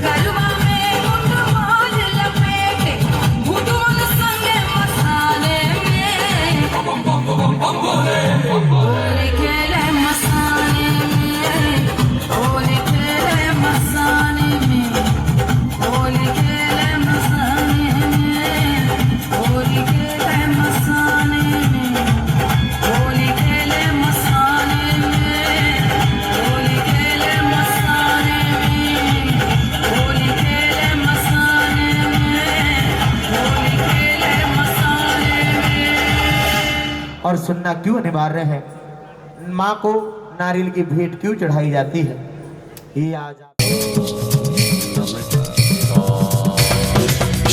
गरबा में मुंड माल लपेटे भूतोल संगे मसाले में। होली खेले मसाले में, होली खेले मसाले में, होली खेले मसाले में, होली खेले मसाले में, होली खेले मसाले में, होली खेले मसाले में, होली खेले मसाले में, होली खेले मसाले में। और सुनना क्यों अनिवार्य है, माँ को नारियल की भेंट क्यों चढ़ाई जाती है, ये आज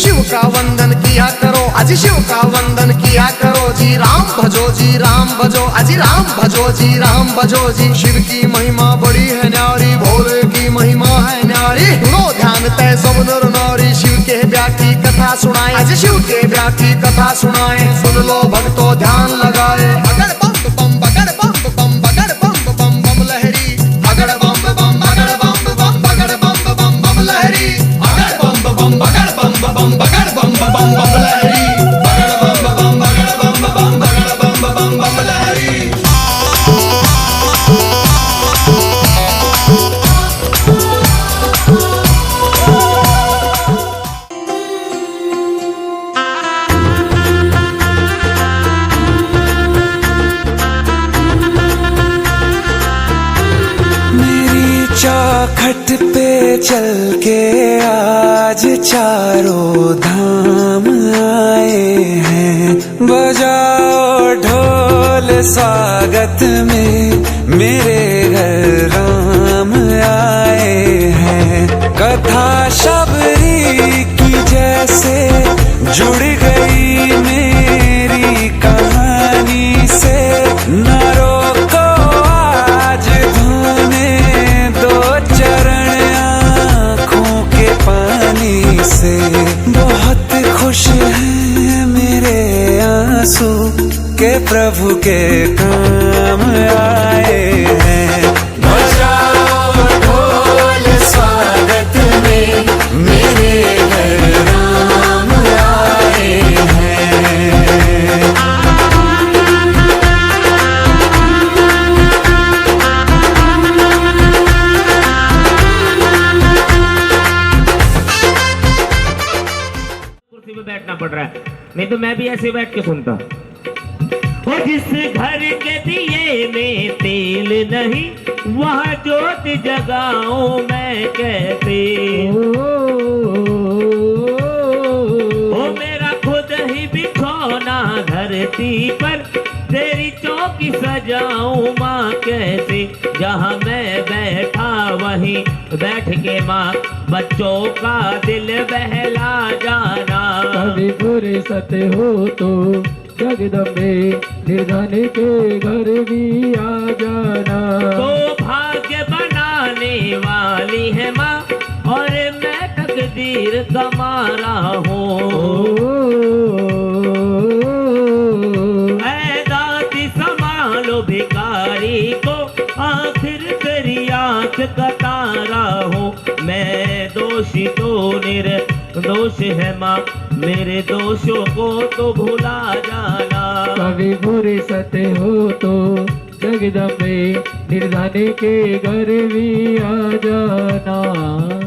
शिव का वंदन किया करो, अजी शिव का वंदन किया करो जी। राम भजो जी, राम भजो, अजी राम भजो जी, राम भजो जी। शिव की महिमा बड़ी है न्यारी, भोले की महिमा है न्यारी। सुनो ध्यान तय सब नर नारी, शिव के ब्याह की कथा सुनाए, अजी शिव के ब्याह की कथा सुनाए। सुन लो भक्तों ध्यान लगाए। अगर बम बम बगड़ बम बम बगड़ बम बम बम लहरी, अगर बम बम बगड़ बम बम बगड़ बम बम बम लहरी, अगर बम बम बगड़ बम बम बगड़ बम बम बम लहरी, बगड़ बम बम बगड़ बम बम बगड़ बम बम बम लहरी। मेरी चौखट पे चल के आज चारों धाम आए हैं। बजाओ ढोल स्वागत में, मेरे घर राम आए हैं। कथा शबरी की जैसे जुड़ गई मेरी कहानी से। न रोको आज धोने दो चरण आँखों के पानी से। बहुत खुश हैं मेरे आंसू के प्रभु के काम आए हैं। बजाओ ढोल स्वागत में, मेरे घर राम आए हैं। कुर्सी पे बैठना पड़ रहा है, नहीं तो मैं भी ऐसे बैठ के सुनता। और जिस घर के दिए में तेल नहीं, वहाँ जोत जगाऊं मैं कैसे। ओ मेरा खुद ही बिछौना धरती पर, तेरी चौकी सजाऊं माँ कैसे। जहाँ मैं बैठा वहीं बैठ के माँ बच्चों का दिल बहला जाना। कभी फुर्सत हो तो जगदम्बे निर्धन के घर भी आ जाना। तो भाग्य बनाने वाली है माँ, और मैं तकदीर सिर कमा रहा हूँ। ऐ दाती संभालो भिखारी को, आखिर तेरी आंख का तारा हूँ। मैं दोषी तो निर्दोष है माँ, मेरे दोषों को तो भुला जाना। कभी बुरे सत्य हो तो जगदम्बे, निर्धनी के घर भी आ जाना।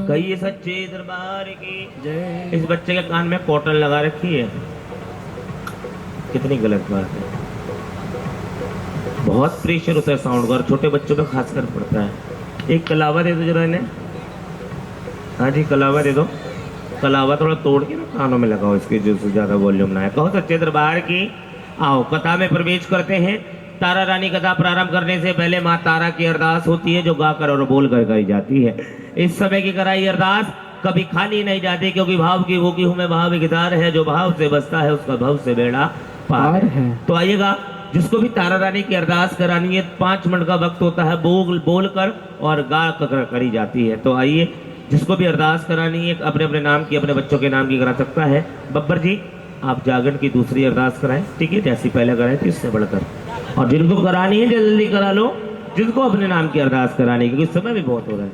कहिए सच्चे दरबार की जय। इस बच्चे के कान में कॉटन लगा रखी है, कितनी गलत बात है। बहुत प्रेशर होता है साउंड का, और छोटे बच्चों पे खासकर पड़ता है। एक कलावा दे दो जरा इन्हें। हाँ जी कलावा दे दो। कलावा थोड़ा तोड़ के ना कानों में लगाओ इसके, जो ज्यादा वॉल्यूम ना है। कहो सच्चे दरबार की। आओ कथा में प्रवेश करते हैं। तारा रानी कथा प्रारंभ करने से पहले माँ तारा की अरदास होती है, जो गाकर और बोल कर कराई जाती है। इस समय की कराई अरदास कभी खाली नहीं जाती, क्योंकि भाव की वो की हूँ मैं भाव गिटार है, जो भाव से बसता है उसका भाव से बेड़ा पार है। तो आइएगा, जिसको भी तारा रानी की अरदास करानी है 5 मिनट का वक्त होता है, बोल कर और गा कर करी जाती है। तो आइए, जिसको भी अरदास करानी है अपने अपने नाम की, अपने बच्चों के नाम की करा सकता है। बब्बर जी आप जागरण की दूसरी अरदास कराएं, ठीक है, जैसी पहले कराई थी उससे बढ़कर। और जिनको करानी है जल्दी करा लो, जिनको अपने नाम की अरदास करानी है, क्योंकि समय भी बहुत हो रहा है।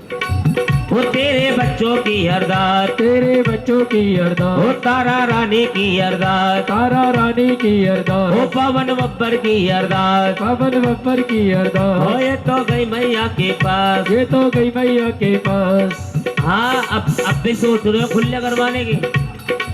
वो तेरे बच्चों की अरदास, तेरे बच्चों की अरदास, वो तारा रानी की अरदास, तारा रानी की अरदास, वो पवन बब्बर की अरदास, पवन बब्बर की अरदास। हो ये तो गई मैया के पास, ये तो गई मैया के पास। हाँ अब भी सोच रहे हो खुले करवाने की,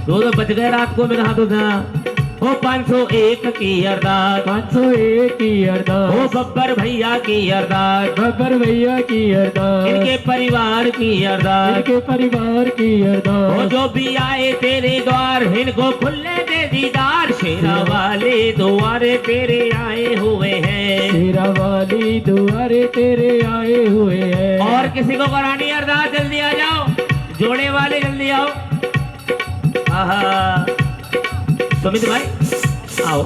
2 तो बच गए रात को मेरे हाथों से। वो 501 की अरदास, 501 की अरदास, वो बब्बर भैया की अरदास, बब्बर भैया की अरदास, इनके परिवार की अरदास, इनके परिवार की अरदास। वो जो भी आए तेरे द्वार, इनको खुले दे दीदार। शेरा वाले द्वारे तेरे आए हुए हैं, शेरा वाली दुआरे तेरे आए हुए हैं। और किसी को करानी अरदास जल्दी आ जाओ, जोड़े वाले जल्दी आओ। आहा सुमित भाई आओ।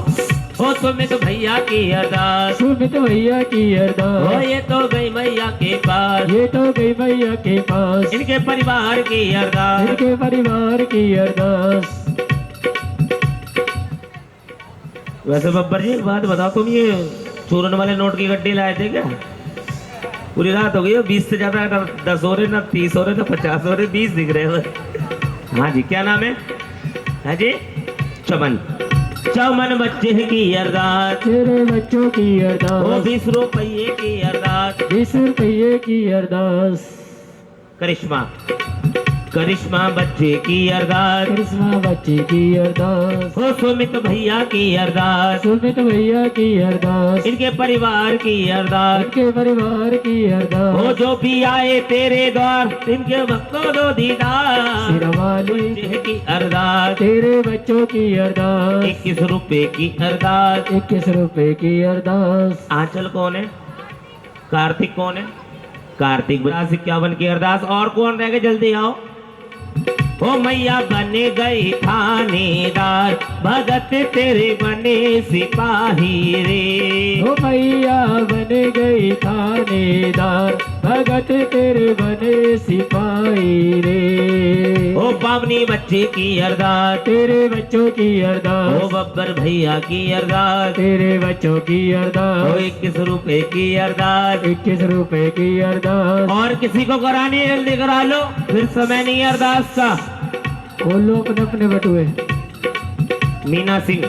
ओ सुमित भैया की अरदास, सुमित भैया की अरदास, ओ ये तो गई मैया के पास, ये तो गई मैया के पास। इनके परिवार की अरदास, इनके परिवार की अरदास। वैसे बब्बर जी एक बात बताओ, तुम ये चूरन वाले नोट की गड्डी लाए थे क्या? पूरी रात हो गई है, 20 से ज्यादा, ना 10 हो रहे, ना 30 हो रहे, ना 50 हो रहे, 20 दिख रहे हो। हाँ जी क्या नाम है? हाँ जी चमन। चमन बच्चे की अरदास, तेरे बच्चों की अरदास, वो 20 रुपये की अरदास, 20 रुपये की अरदास। करिश्मा, करिश्मा बच्चे की अरदास, करिश्मा बच्चे की अरदास, वो सुमित भैया की अरदास, सुमित भैया की अरदास, इनके परिवार की अरदास, इनके परिवार की अरदास। वो जो भी आए तेरे द्वार, इनके भक्तों दो दीदार। शेरा वाली बच्चे की अरदास, तेरे बच्चों की अरदास, 21 रुपए की अरदास। 21 रुपए की अरदास। आंचल कौन है? कार्तिक कौन है? कार्तिक 51 की अरदास। और कौन रह गए? जल्दी आओ। ओ मैया बन गई थानेदार, भगत तेरे बने सिपाही रे। ओ मैया बन गई थानेदार, भगत तेरे बने सिपाही रे। ओ पावनी बच्चे की अरदास, तेरे बच्चों की अरदास, ओ बब्बर भैया की अरदास, तेरे बच्चों की ओ अरदास, 21 रुपए की अरदास। 21 रुपए की अरदास। और किसी को करानी है जल्दी करा लो, फिर समय नहीं है अरदास का। बोलो अपने अपने बटुए। मीना सिंह,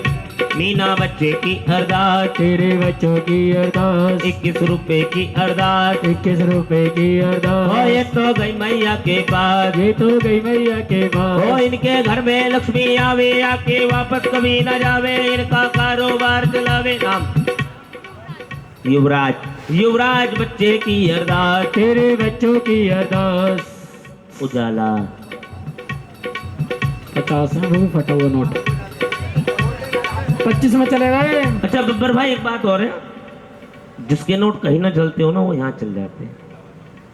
मीना बच्चे की अरदास, तेरे बच्चों की अरदास, 21 रुपए की अरदास। 21 रुपए की ओ अरदास। ये तो गई मैया के पास, ये तो गई मैया के ओ पास। इनके घर में लक्ष्मी आवे, आके वापस कभी न जावे, इनका कारोबार चलावे। नाम युवराज, युवराज बच्चे की अरदास, तेरे बच्चों की अरदास। उजाला 50 में भी फटा हुआ नोट, 25 में चलेगा। अच्छा बब्बर भाई एक बात और है, जिसके नोट कहीं ना चलते हो ना, वो यहाँ चल जाते हैं।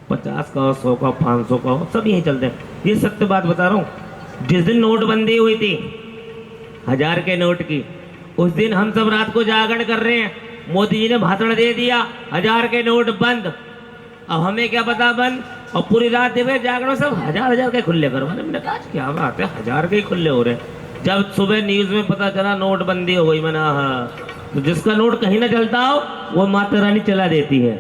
50 का, 100 का, 500 का, सब यहीं चलते हैं। ये सत्य बात बता रहा हूँ। जिस दिन नोटबंदी हुई थी 1000 के नोट की, उस दिन हम सब रात को जागरण कर रहे हैं। मोदी जी ने भाषण दे दिया, 1000 के नोट बंद। अब हमें क्या पता बंद, और पूरी रात देवे जागरण सब हजार हजार के खुले करो। मैंने कहा क्या बात है, हजार के ही खुले हो रहे। जब सुबह न्यूज में पता चला नोटबंदी हो गई, मैंने हाँ, तो जिसका नोट कहीं ना चलता हो वो माता रानी चला देती है।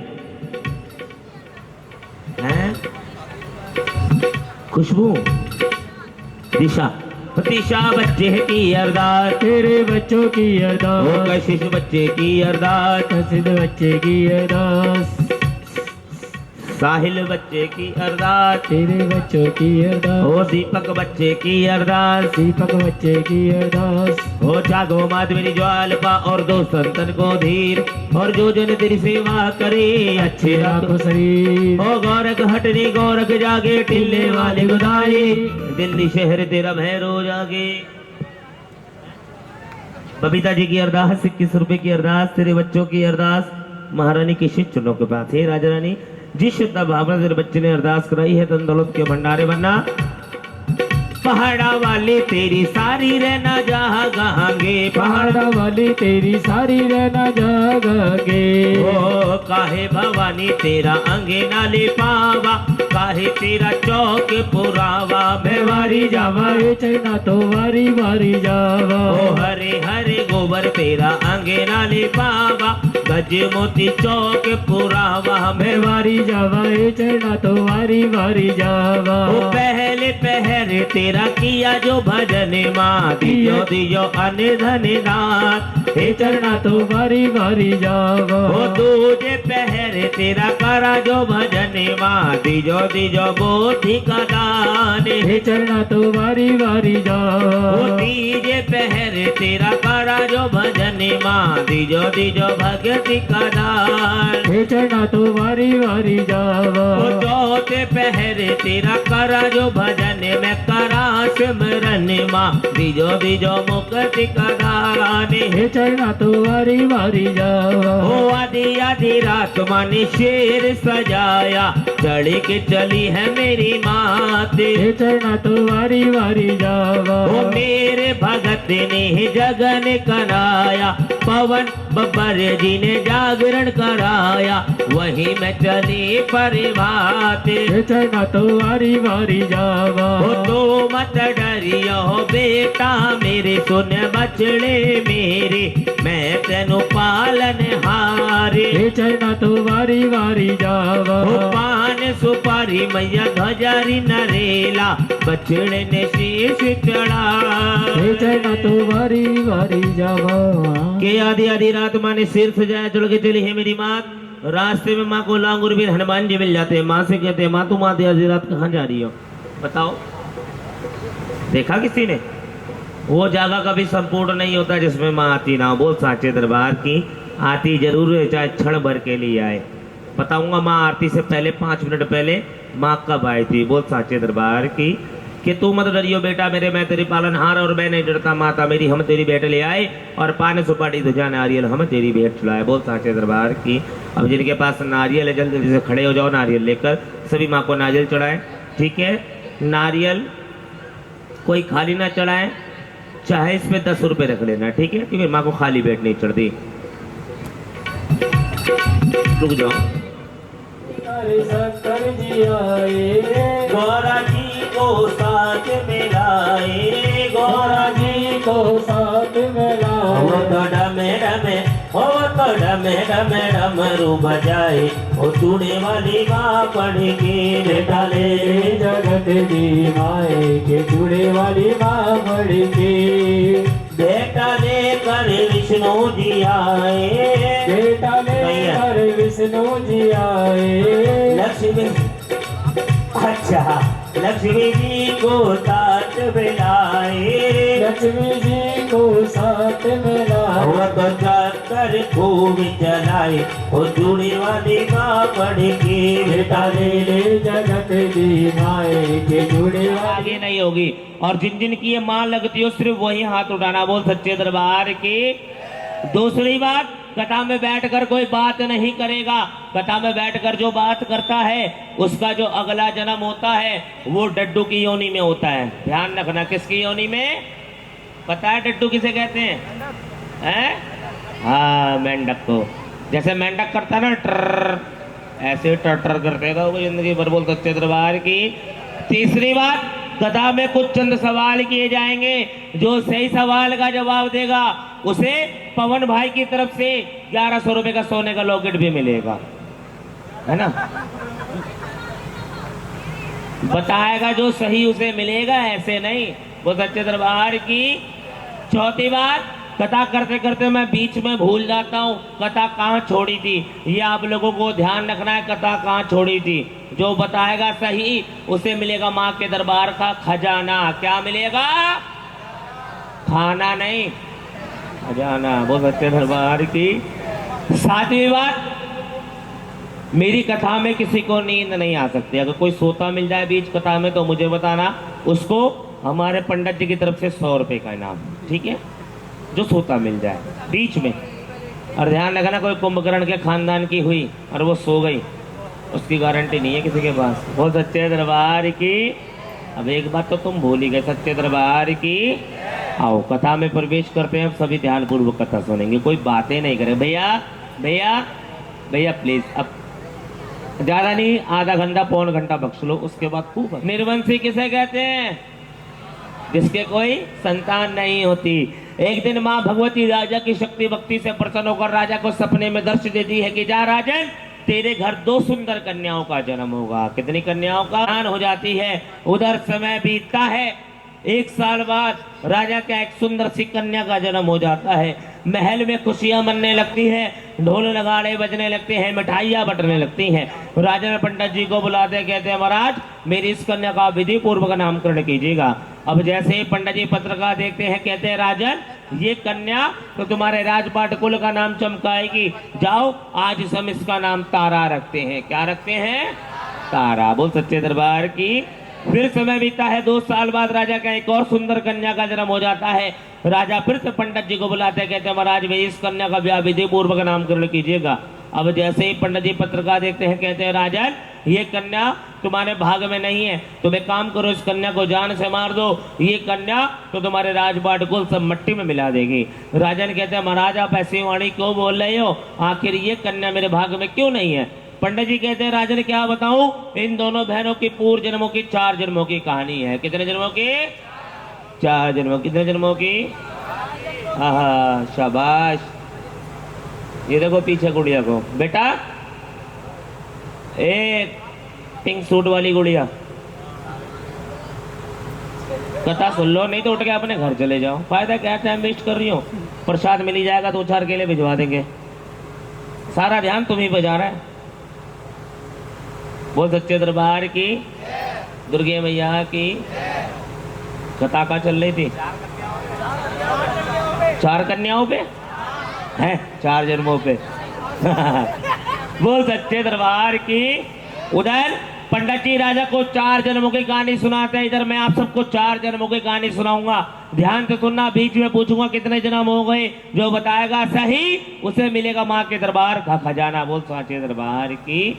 खुशबू दिशा दिशा बच्चे की अरदास, तेरे बच्चों की वो अरदास, कशिश बच्चे की अरदास, कसिद बच्चे की अरदास, साहिल बच्चे की अरदास, तेरे बच्चों की अरदास, ओ दीपक बच्चे की अरदास, दीपक बच्चे की अरदास, हो जागो मात मेरी ज्वाल पा और दो संतन को धीर, और जो जन तेरी सेवा करे अच्छे राखो शरीर, ओ गोरख हटनी गोरख जागे, टिल्ले वाले गुदाई, दिल्ली शहर तेरा भैरो जागे। बबीता जी की अरदास, 21 रुपए की अरदास, तेरे बच्चों की अरदास, महारानी के शिष्य चुनों के पास है। राजा रानी जिस शुद्ध भावना तेरे बच्चे ने अरदास कराई है, धन दौलत के भंडारे बनना। पहाड़ा वाली तेरी सारी रहना जहाँ गहांगे, पहाड़ा वाली तेरी सारी रहना जागेंगे, ओ काहे भवानी तेरा अंगे नाले पावा, काहे तेरा चौक पुरावा, मैं वारी जावा, ये चढ़ना तो वारी वारी जावा, ओ हरे हरे गोबर तेरा अंगे नाले पावा, गज मोती चौक पुरावा, मैं वारी जावा, ये चढ़ना तो वारी वारी जावा, ओ पहले पहरे तेरा किया जो भजन माँ, दियो दियो अन धन दान, ये चढ़ना तो वारी वारी जावा, ओ दूजे पहरे तेरा करा जो भजन माँ, दियो दियो बोधि का दान, ये चढ़ना तो वारी वारी जावा, ओ तीजे पहरे तेरा करा जो भजन माँ, दियो दियो भक्ति का दान, ये चढ़ना तो वारी वारी जावा, ओ चौथे पहरे तेरा करा जो भजन में करा सिमरन माँ, दिजो दिजो मुक्ति का दान, ये चढ़ना तो वारी वारी जावा, ओ आदि आदि रात माने शेर सजाया, चढ़ के चली है मेरी मात, ये चढ़ना तो वारी वारी जावा, ओ मेरे भगत ने जगन कराया, पवन बब्बर जी ने जागरण कराया, वही मैं चली परिभात, ये चढ़ना तो वारी वारी जावा, ओ तो मत डरियो बेटा मेरे, सुन बछड़े मेरे, मैं तेनु पालन हारे, ये चढ़ना तो वारी वारी जावा, ओ पान सुपारी मैया ध्वजारी नरेला, बछड़े ने शीश चढ़ा, ये चढ़ना तो वारी वारी जावा, के आधी आधी रात माँ ने सिर सजाया, चढ़ के चली है मेरी माँ। रास्ते में माँ को लांगुर भी हनुमान जी मिल जाते हैं। माँ से कहते हैं माँ तुम आधी आधी रात कहाँ जा रही हो, बताओ। देखा किसी ने? वो जगह कभी संपूर्ण नहीं होता जिसमें माँ आती ना हो। बोल साचे दरबार की आती जरूर है, चाहे क्षण भर के लिए आए। बताऊंगा माँ आरती से पहले 5 मिनट पहले माँ कब आई थी। बोल साचे दरबार की कि तू मत डरियो बेटा मेरे, मैं तेरी पालनहार और मैं नहीं डरता माता मेरी, हम तेरी भेंट ले आए और पान सुपारी ध्वजा नारियल हम तेरी भेंट चढ़ाए। बोल साचे दरबार की। अब जिनके पास नारियल है जल्दी जल्दी से खड़े हो जाओ, नारियल लेकर सभी माँ को नारियल चढ़ाए। ठीक है, नारियल कोई खाली ना चढ़ाए, चाहे इस पे 10 रुपए रख लेना, ठीक है, क्योंकि माँ को खाली भेंट नहीं चढ़ती। रुक जाओ। शंकर जी आए, गौरा जी को साथ में लाए, गौरा जी को साथ में लाए, वो तो डमे डमे, वो तो डमे डमे डमरू बजाए, वो चूड़े वाली माँ पढ़ के बेटा ले जगत जी माए के चूड़े वाली माँ बड़ के, बेटा लेकर विष्णु जी आए, बेटा लेकर विष्णु जी आए, लक्ष्मी अच्छा लक्ष्मी जी को साथ मिलाए, लक्ष्मी जी को साथ में लाए, वो तो जाकर खूब चलाए, वो चूड़ी वाली माँ पढ़ के बेटा ले जगत जी माए के चूड़े वाली। आगे नहीं होगी। और जिन जिन की ये माँ लगती हो सिर्फ वही हाथ उठाना। बोल सच्चे दरबार की। दूसरी बात, कथा में बैठकर कोई बात नहीं करेगा। कथा में बैठकर जो बात करता है उसका जो अगला जन्म होता है वो डड्डू की योनि में होता है। ध्यान रखना। किसकी योनि में? पता है डड्डू किसे कहते हैं? हाँ, मेंढक को। जैसे मेंढक करता है ना ट्रर, ऐसे टर्टर करते रहोगे जिंदगी भर। बोल सच्चे दरबार की। तीसरी बात, कथा में कुछ चंद सवाल किए जाएंगे, जो सही सवाल का जवाब देगा उसे पवन भाई की तरफ से 1100 रुपए का सोने का लॉकेट भी मिलेगा, है ना। बताएगा जो सही उसे मिलेगा, ऐसे नहीं। वो सच्चे दरबार की। चौथी बात, कथा करते करते मैं बीच में भूल जाता हूँ कथा कहाँ छोड़ी थी, ये आप लोगों को ध्यान रखना है। कथा कहाँ छोड़ी थी, जो बताएगा सही उसे मिलेगा माँ के दरबार का खजाना। क्या मिलेगा? खाना नहीं, खजाना। वो सच्चे दरबार की। सातवीं बात, मेरी कथा में किसी को नींद नहीं आ सकती। अगर कोई सोता मिल जाए बीच कथा में तो मुझे बताना, उसको हमारे पंडित जी की तरफ से 100 रुपए का इनाम, ठीक है। जो सोता मिल जाए बीच में। और ध्यान रखना, कोई कुंभकर्ण के खानदान की हुई और वो सो गई, उसकी गारंटी नहीं है किसी के पास। वो सच्चे दरबार की। अब एक बात तो तुम भूल ही गए, सच्चे दरबार की। आओ कथा में प्रवेश करते हैं, सभी ध्यानपूर्वक कथा सुनेंगे, कोई बातें नहीं करें। भैया भैया भैया प्लीज, अब ज्यादा नहीं, आधा घंटा पौन घंटा बख्श लो, उसके बाद खूब। निर्वंशी किसे कहते हैं? जिसके कोई संतान नहीं होती। एक दिन माँ भगवती राजा की शक्ति भक्ति से प्रसन्न होकर राजा को सपने में दर्श देती है कि जा राजन, तेरे घर 2 सुंदर कन्याओं का जन्म होगा। कितनी कन्याओं का? हो जाती है। उधर समय बीतता है, 1 साल बाद राजा का एक सुंदर सी कन्या का जन्म हो जाता है। महल में खुशियां मनने लगती हैं, ढोल नगाड़े बजने लगते हैं, मिठाइयां बंटने लगती हैं। राजा ने पंडित जी को बुलाते, कहते हैं महाराज मेरी इस कन्या का विधि पूर्वक नामकरण कीजिएगा। अब जैसे ही पंडित जी पत्रिका देखते हैं, कहते हैं राजन ये कन्या तो तुम्हारे राजपाट कुल का नाम चमकाएगी, जाओ आज हम इसका नाम तारा रखते हैं। क्या रखते हैं? तारा। बोल सच्चे दरबार की। फिर समय बीता है, 2 साल बाद राजा का एक और सुंदर कन्या का जन्म हो जाता है। राजा फिर से पंडित जी को बुलाते हैं, कहते हैं महाराज भाई इस कन्या का ब्याह विधि पूर्वक नामकरण कीजिएगा। अब जैसे ही पंडित जी पत्रिका देखते हैं, कहते हैं राजन ये कन्या तुम्हारे भाग में नहीं है, तुम एक काम करो इस कन्या को जान से मार दो, ये कन्या तो तुम्हारे राजपाट कुल सब मिट्टी में मिला देगी। राजन कहते हैं महाराज आप ऐसी वाणी क्यों बोल रहे हो, आखिर ये कन्या मेरे भाग में क्यों नहीं है? पंडित जी कहते हैं राजन क्या बताऊं, इन दोनों बहनों की पूर्व जन्मों की 4 जन्मों की कहानी है। कितने जन्मों की? 4 जन्मों। कितने जन्मों की? हाँ शाबाश। ये देखो पीछे गुड़िया को, बेटा एक पिंक सूट वाली गुड़िया, कथा सुन लो नहीं तो उठ के अपने घर चले जाओ। फायदा क्या, टाइम वेस्ट कर रही हो। प्रसाद मिल ही जाएगा, 2-4 केले भिजवा देंगे। सारा ध्यान तुम्ही पे जा रहा है। बोल सच्चे दरबार की। दुर्गे मैया की। कथा का चल रही थी 4 कन्याओं पे है, 4 जन्मों पे। बोल सच्चे दरबार की। उधर पंडित जी राजा को 4 जन्मों की कहानी सुनाते हैं, इधर मैं आप सबको 4 जन्मों की कहानी सुनाऊंगा। ध्यान से सुनना, बीच में पूछूंगा कितने जन्म हो गए, जो बताएगा सही उसे मिलेगा माँ के दरबार का खजाना। बोल सच्चे दरबार की।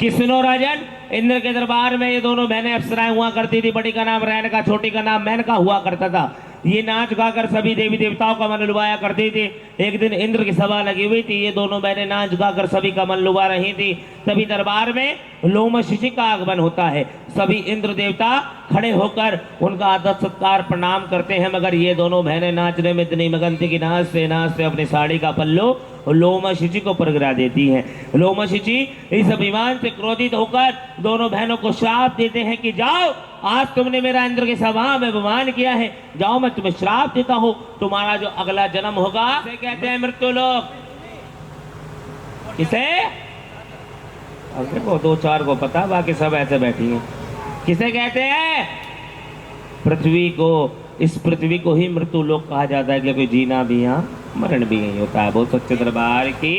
किसनो राजन, इंद्र के दरबार में ये दोनों बहनें अप्सराएं हुआ करती थी। बड़ी का नाम रेणुका, छोटी का नाम मेनका हुआ करता था। ये नाच गाकर सभी देवी देवताओं का मन लुभाया करती थी। एक दिन इंद्र की सभा लगी हुई थी, ये दोनों बहनें नाच गाकर सभी का मन लुभा रही थी। तभी दरबार में लोमशिखी का आगमन होता है। सभी इंद्र देवता खड़े होकर उनका आदर सत्कार प्रणाम करते हैं, मगर ये दोनों बहनें नाचने में इतनी मगन थी कि नाचते अपनी साड़ी का पल्लू लोमशिखी को परगरा देती है। लोमशिखी इस अभिमान से क्रोधित होकर दोनों बहनों को श्राप देते हैं कि जाओ, आज तुमने मेरा इंद्र की सभा में अपमान किया है, जाओ मैं तुम्हें श्राप देता हूँ, तुम्हारा जो अगला जन्म होगा इसे कहते हैं मृत्यु लोक। किसे? अब देखो 2-4 को पता, बाकी सब ऐसे बैठी हैं। किसे कहते हैं? पृथ्वी को। इस पृथ्वी को ही मृत्यु लोक कहा जाता है, क्योंकि जीना भी यहाँ मरण भी यही होता है। बहुत सच्चे दरबार की।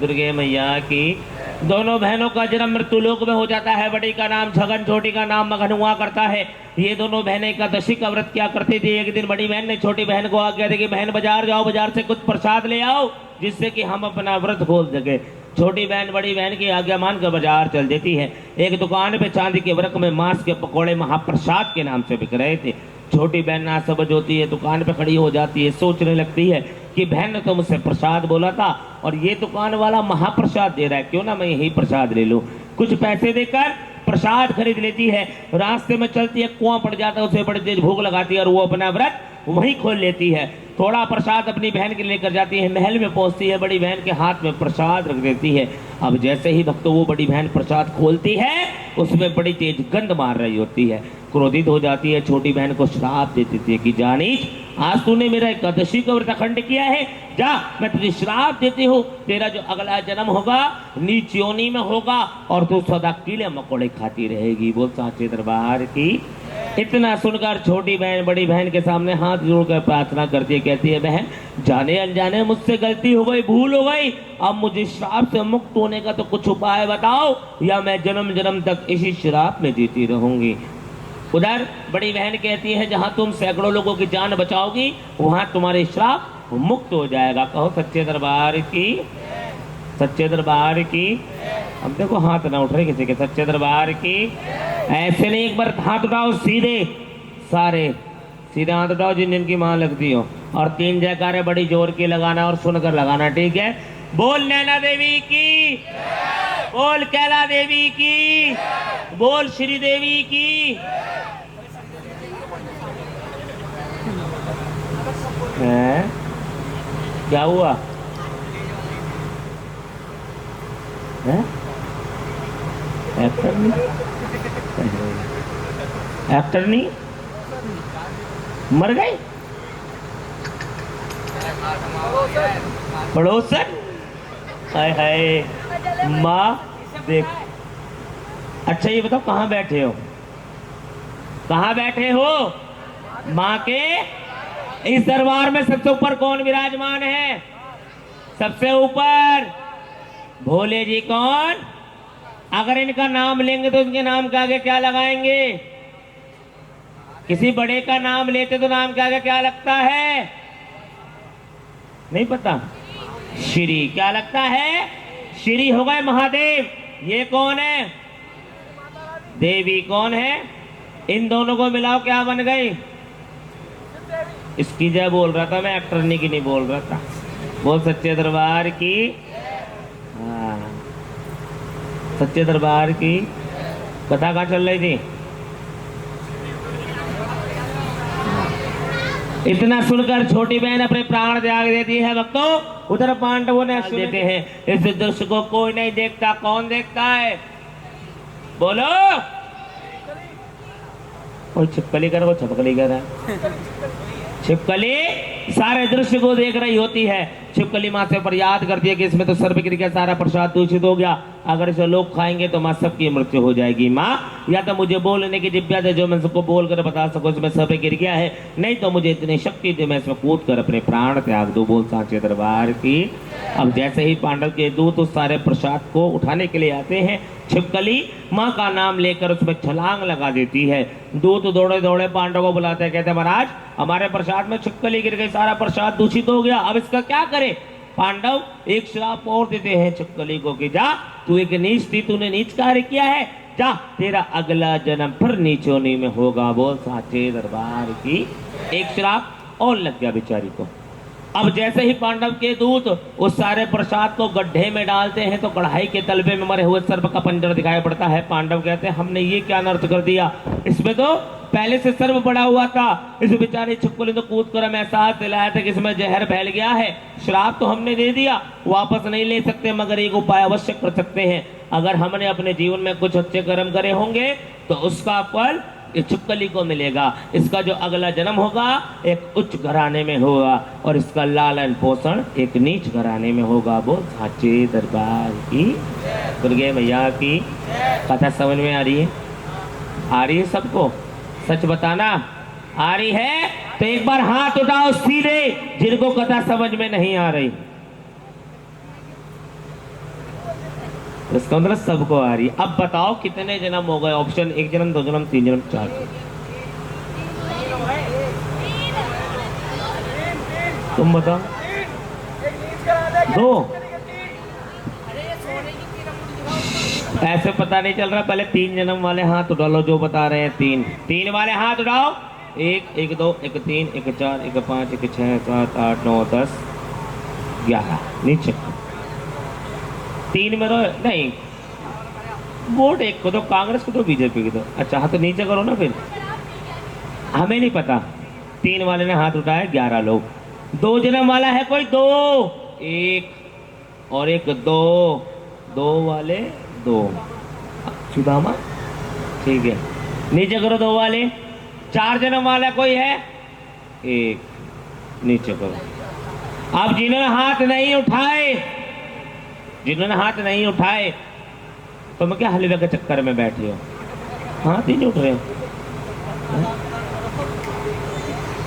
दुर्गे मैया की। दोनों बहनों का जन्म मृत्यु लोक में हो जाता है। बड़ी का नाम छगन, छोटी का नाम मगन हुआ करता है। ये दोनों बहनें एकादशी का व्रत किया करती थी। एक दिन बड़ी बहन ने छोटी बहन को आज्ञा दी कि बहन बाजार जाओ, बाजार से कुछ प्रसाद ले आओ, जिससे कि हम अपना व्रत खोल सके। छोटी बहन बड़ी बहन की आज्ञा मानकर बाजार चल देती है। एक दुकान पे चांदी के वर्क में मांस के पकौड़े महाप्रसाद के नाम से बिक रहे थे। छोटी बहन ना समझ होती है, दुकान पे खड़ी हो जाती है, सोचने लगती है कि बहन ने तो मुझसे प्रसाद बोला था और ये दुकान वाला महाप्रसाद दे रहा है, क्यों ना मैं यही प्रसाद ले लूं। कुछ पैसे देकर प्रसाद खरीद लेती है, रास्ते में चलती है, कुआं पड़ जाता है, उसे बड़ी तेज भूख लगाती है और वो अपना व्रत वहीं खोल लेती है। थोड़ा प्रसाद अपनी बहन के लेकर जाती है, महल में पहुंचती है, बड़ी बहन के हाथ में प्रसाद रख देती है। अब जैसे ही भक्तों वो बड़ी बहन प्रसाद खोलती है, उसमें बड़ी तेज गंध मार रही होती है। क्रोधित हो जाती है, छोटी बहन को श्राप दे देती है कि जानीच, आज तूने मेरा एकादशी का व्रत अखंड किया है, जा मैं तुझे श्राप देती हूँ, तेरा जो अगला जन्म होगा नीच योनि में होगा और तू सदा कीड़े मकोड़े खाती रहेगी। बोल सांचे दरबार की। इतना सुनकर छोटी बहन बड़ी बहन के सामने हाथ जोड़कर प्रार्थना करती है, कहती है बहन जाने अनजाने मुझसे गलती हो गई, भूल हो गई, अब मुझे श्राप से मुक्त होने का तो कुछ उपाय बताओ या मैं जन्म जन्म तक इसी श्राप में जीती रहूंगी। उधर बड़ी बहन कहती है जहां तुम सैकड़ों लोगों की जान बचाओगी वहां तुम्हारे श्राप मुक्त हो जाएगा। कहो सच्चे दरबार की, सच्चे दरबार की। अब देखो हाथ ना उठ रहे किसी के, सच्चे दरबार की। ऐसे नहीं, एक बार हाथ उठाओ सीधे, सारे सीधे हाथ उठाओ जिन जिनकी मां लगती हो, और 3 जयकारे बड़ी जोर की लगाना और सुनकर लगाना, ठीक है। बोल नैना देवी की, बोल कैला देवी की, बोल श्री देवी की। है? क्या हुआ है? एक्टर नहीं, एक्टर नहीं मर गए, पड़ोसन। हाय हाय माँ देख। अच्छा ये बताओ कहाँ बैठे हो, कहाँ बैठे हो? माँ के इस दरबार में सबसे ऊपर कौन विराजमान है? सबसे ऊपर भोले जी। कौन? अगर इनका नाम लेंगे तो इनके नाम के आगे क्या लगाएंगे? किसी बड़े का नाम लेते तो नाम के आगे क्या लगता है? नहीं पता। श्री क्या लगता है? श्री हो गए महादेव। ये कौन है? देवी कौन है? इन दोनों को मिलाओ क्या बन गई? इसकी जय बोल रहा था मैं, एक्टरनी की नहीं बोल रहा था। बोल सच्चे दरबार की। हाँ सच्चे दरबार की। कथा कहाँ चल रही थी? इतना सुनकर छोटी बहन अपने प्राण त्याग देती है। भक्तों उधर पांडवों ने देते हैं। इस दृश्य को कोई नहीं देखता, कौन देखता है? बोलो। कोई छिपकली कर, वो छपकली कर है। छिपकली सारे दृश्य को देख रही होती है। छिपकली माँ से फरियाद करती है कि इसमें तो सर्प गिर गया, सारा प्रसाद दूषित हो गया, अगर इसे लोग खाएंगे तो माँ सबकी मृत्यु हो जाएगी। माँ या तो मुझे बोलने की जिज्ञा दे जो मैं सबको बोल कर बता सकूं इसमें सर्प गिर गया है, नहीं तो मुझे इतनी शक्ति दे मैं इसमें कूद कर अपने प्राण त्याग दूं। बोल सांचे दरबार की। अब जैसे ही पांडव के दूत उस सारे प्रसाद को उठाने के लिए आते हैं, छिपकली माँ का नाम लेकर उसमें छलांग लगा देती है। दूत दौड़े दौड़े पांडव को बुलाते हैं, कहते महाराज हमारे प्रसाद में छिपकली गिर गई, सारा प्रसाद दूषित हो गया, अब इसका क्या करें? पांडव एक श्राप और देते हैं छिपकली को कि जा तू एक नीच थी, तूने नीच कार्य किया है, जा तेरा अगला जन्म फिर नीचोनी में होगा। बोल सांचे दरबार की। एक श्राप और लग गया बेचारी को। अब जैसे ही पांडव के दूत उस सारे प्रसाद को गड्ढे में डालते हैं तो कढ़ाई के तलबे में मरे हुए सर्प का पंजर दिखाई पड़ता है। पांडव कहते हैं हमने ये क्या अनर्थ कर दिया, इसमें तो पहले से सर्प पड़ा हुआ था। इस बेचारे छिपकली तो कूद कर हमें एहसास दिलाया था कि इसमें जहर फैल गया है। श्राप तो हमने दे दिया, वापस नहीं ले सकते, मगर एक उपाय अवश्य कर सकते हैं। अगर हमने अपने जीवन में कुछ अच्छे कर्म करे होंगे तो उसका फल इस छिपकली को मिलेगा। इसका जो अगला जन्म होगा एक उच्च घराने में होगा और इसका लालन पोषण एक नीच घराने में होगा। बोल सांचे दरबार की। दुर्गे मैया की। कथा समझ में आ रही है? आ रही है सबको? सच बताना आ रही है तो एक बार हाथ उठाओ सीधे जिनको कथा समझ में नहीं आ रही। इसका मतलब सबको आ रही है। अब बताओ कितने जन्म हो गए? ऑप्शन 1 जन्म, 2 जन्म, 3 जन्म, 4 जन्म। तुम बताओ। 2 ऐसे पता नहीं चल रहा। पहले 3 जन्म वाले हाथ उठा लो जो बता रहे हैं। 3 वाले हाथ उठाओ। 1 1 2 1 3 1 4 1 5 1 6 7 8 9 10 11 नीचे 3 में रहो नहीं, वोट एक को दो, कांग्रेस को दो, बीजेपी को दो। अच्छा हाँ तो नीचे करो ना फिर, हमें नहीं पता। 3 वाले ने हाथ उठाया, 11 लोग। 2 जन्म वाला है कोई? 2 1 और 1 2, 2 वाले 2 सुदामा, ठीक है नीचे करो 2 वाले। 4 जन्म वाला कोई है? 1 नीचे करो। अब जिन्होंने हाथ नहीं उठाए, जिन्होंने हाथ नहीं उठाए तुम क्या हलवे के चक्कर में बैठे हो, हाथ ही नहीं उठ रहे हो।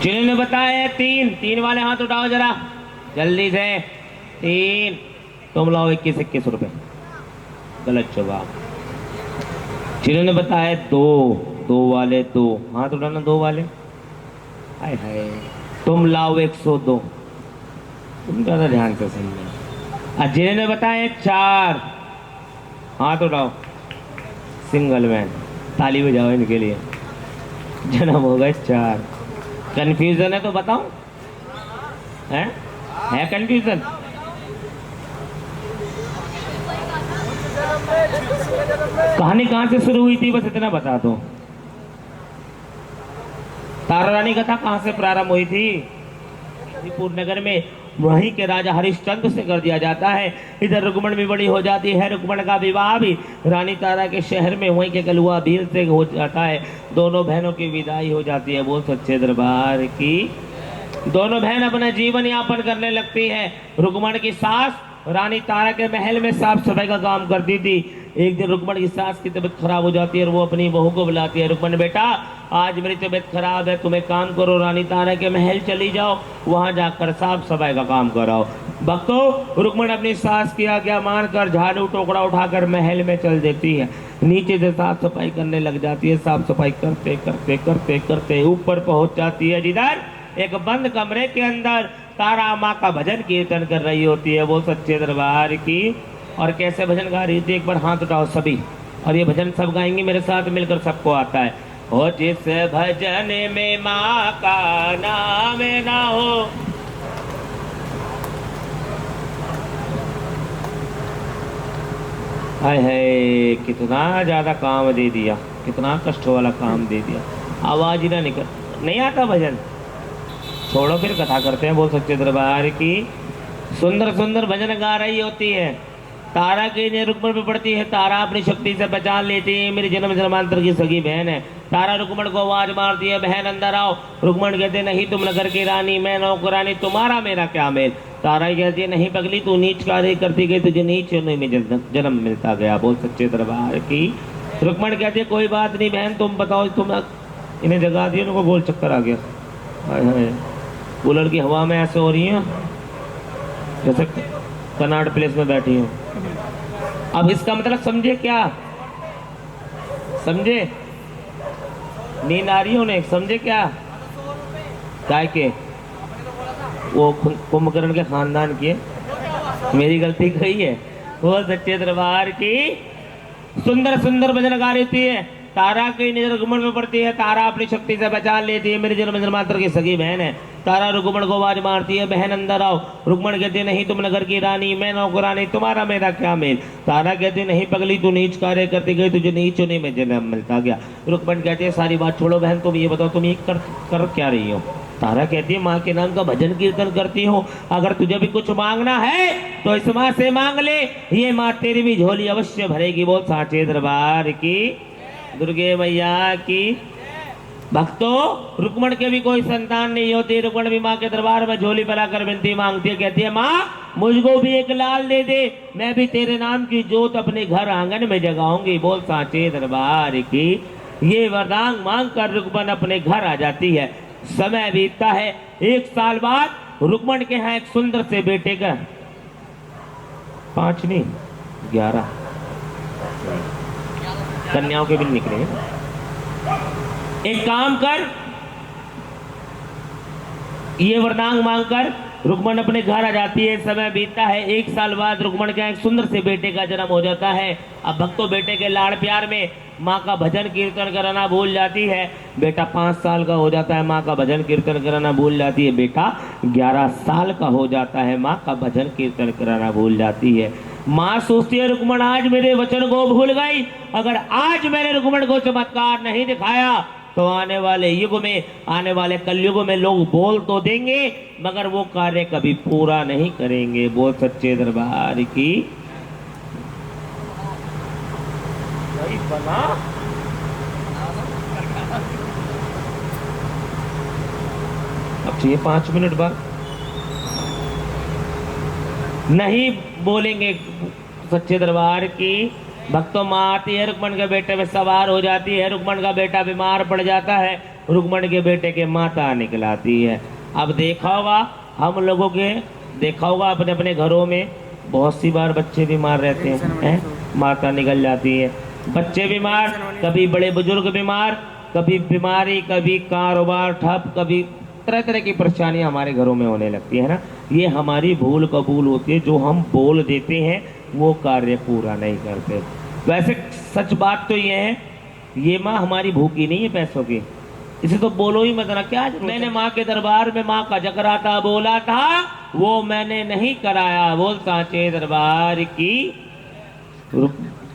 जिन्होंने बताया 3 वाले हाथ उठाओ जरा जल्दी से। 3 तुम लाओ 21 रुपए, गलत जवाब। जिन्होंने बताया 2 वाले 2 हाथ उठाना, 2 वाले, हाय हाय तुम लाओ 102, तुम ज्यादा ध्यान से सुनिए। जिन्होंने बताया 4 हाथ उठाओ, सिंगल मैन, ताली बजाओ इनके लिए, जन्म हो गए 4। कंफ्यूजन है तो बताओ, है कंफ्यूजन? कहानी कहां से शुरू हुई थी बस इतना बता दो। तारा रानी कथा कहां से प्रारंभ हुई थी? गाजीपुर नगर में वहीं के राजा हरिश्चंद्र से कर दिया जाता है। इधर रुक्मण भी बड़ी हो जाती है, रुक्मण का विवाह भी रानी तारा के शहर में वहीं के कलुआ भील से हो जाता है। दोनों बहनों की विदाई हो जाती है। बोल सच्चे दरबार की। दोनों बहन अपना जीवन यापन करने लगती है। रुक्मण की सास रानी तारा के महल में साफ सफाई का काम करती थी। एक दिन रुक्मण की सास की तबीयत खराब हो जाती है और वो अपनी बहू को बुलाती है, रुक्मण बेटा आज मेरी तबीयत खराब है, तुम एक काम करो, रानी तारा के महल चली जाओ, वहां जाकर साफ सफाई का काम कराओ। भक्तों, रुक्मण अपनी सास की आज्ञा मानकर झाड़ू टोकरा उठाकर महल में चल देती है। नीचे से साफ सफाई करने लग जाती है। साफ सफाई करते करते करते करते ऊपर पहुंच जाती है, जिधर एक बंद कमरे के अंदर तारा माँ का भजन कीर्तन कर रही होती है। वो सच्चे दरबार की। और कैसे भजन गा रही थी, एक बार हाथ उठाओ सभी, और ये भजन सब गाएंगे मेरे साथ मिलकर, सबको आता है। हो जिस भजन में माँ का नाम ना हो, हाय हाय कितना ज्यादा काम दे दिया, कितना कष्ट वाला काम दे दिया, आवाज ही ना निकल, नहीं आता भजन, छोड़ो फिर कथा करते हैं। बोल सच्चे दरबार की। सुंदर सुंदर भजन गा रही होती है। तारा की ने रुक्मण पे पड़ती है। तारा अपनी शक्ति से पहचान लेती है मेरी जन्म जन्मांतर की सगी बहन है। तारा रुक्मण को आवाज मारती है, बहन अंदर आओ। रुक्मण कहते नहीं तुम नगर की रानी, मैं नौकरानी, तुम्हारा मेरा क्या मेल। तारा कहती है नहीं पगली, तू नीच कार्य करती गई, तुझे नीच होने में जन्म मिलता गया। बोल सच्चे दरबार की। रुक्मण कहती है कोई बात नहीं बहन, तुम बताओ, तुम इन्हें जगा दिया, उनको गोल चक्कर आ गया। हाय हाय, कूलर की हवा में ऐसे हो रही है जैसे कनाट प्लेस में बैठी हूँ। अब इसका मतलब समझे क्या? समझे? नींद आ रही हो ने? समझे क्या? काय के वो कुंभकर्ण के खानदान के, मेरी गलती कही है। वो सच्चे दरबार की। सुंदर सुंदर भजन गा रही है। तारा की नजर रुक्मण में पड़ती है। तारा अपनी शक्ति से पहचान लेती है मेरी जन्म जन्मांतर की सगी बहन है। तारा रुक्मण को आवाज मारती है, बहन अंदर आओ। रुक्मण कहते नहीं तुम नगर की रानी, मैं नौकरानी, तुम्हारा मेरा क्या मेल। तारा कहते नहीं पगली, तू नीच कार्य करती गई, तुझे नीच होने में जन्म मिलता गया। रुक्मण कहते हैं सारी बात छोड़ो बहन, तुम ये बताओ तुम ये कर क्या रही हो। तारा कहती है माँ के नाम का भजन कीर्तन करती हो, अगर तुझे भी कुछ मांगना है तो इस माँ से मांग ले, ये माँ तेरी भी झोली अवश्य भरेगी। बहुत साचे दरबार की। दुर्गे मैया की। भक्तों, रुक्मण के भी कोई संतान नहीं होती। रुक्मण भी माँ के दरबार में झोली फैलाकर विनती मांगती है, कहती है माँ मुझको भी एक लाल दे दे, मैं भी तेरे नाम की जोत अपने घर आंगन में जगाऊंगी। बोल साचे दरबार की। ये वरदान मांग कर रुक्मण अपने घर आ जाती है। समय बीतता है। 1 साल बाद रुक्मण के यहाँ एक सुंदर से बेटे का 5 नहीं 11 कन्याओं के भी निकले। एक काम कर, ये वरदान मांगकर रुक्मण अपने घर आ जाती है, समय बीतता है। 1 साल बाद रुक्मण के एक सुंदर से बेटे का जन्म हो जाता है। अब भक्तों बेटे के लाड़ प्यार में माँ का भजन कीर्तन कराना भूल जाती है। बेटा 5 साल का हो जाता है, माँ का भजन कीर्तन कराना भूल जाती है। बेटा 11 साल का हो जाता है, माँ का भजन कीर्तन कराना भूल जाती है। माँ सोचती है रुक्मण आज मेरे वचन को भूल गई, अगर आज मैंने रुक्मण को चमत्कार नहीं दिखाया तो आने वाले युग में, आने वाले कलयुग में लोग बोल तो देंगे मगर वो कार्य कभी पूरा नहीं करेंगे। बोल सच्चे दरबार की बना। अब चाहिए 5 मिनट बाद नहीं बोलेंगे। सच्चे दरबार की भक्तों माँ आती है, रुक्मण के बेटे में सवार हो जाती है। रुक्मण का बेटा बीमार पड़ जाता है, रुक्मण के बेटे के माता निकलाती है। अब देखा होगा हम लोगों के, देखा होगा अपने अपने घरों में बहुत सी बार बच्चे बीमार रहते हैं, माता निकल जाती है। बच्चे बीमार, कभी बड़े बुजुर्ग बीमार, कभी बीमारी, कभी कारोबार ठप, कभी तरह तरह की परेशानियां हमारे घरों में होने लगती है ना। ये हमारी भूल कबूल होती है, जो हम बोल देते हैं वो कार्य पूरा नहीं करते। वैसे सच बात तो ये है, ये माँ हमारी भूखी नहीं है पैसों की, इसे तो बोलो ही मत ना। क्या मैंने माँ के दरबार में माँ का जगराता बोला था वो मैंने नहीं कराया। बोल सांचे दरबार की।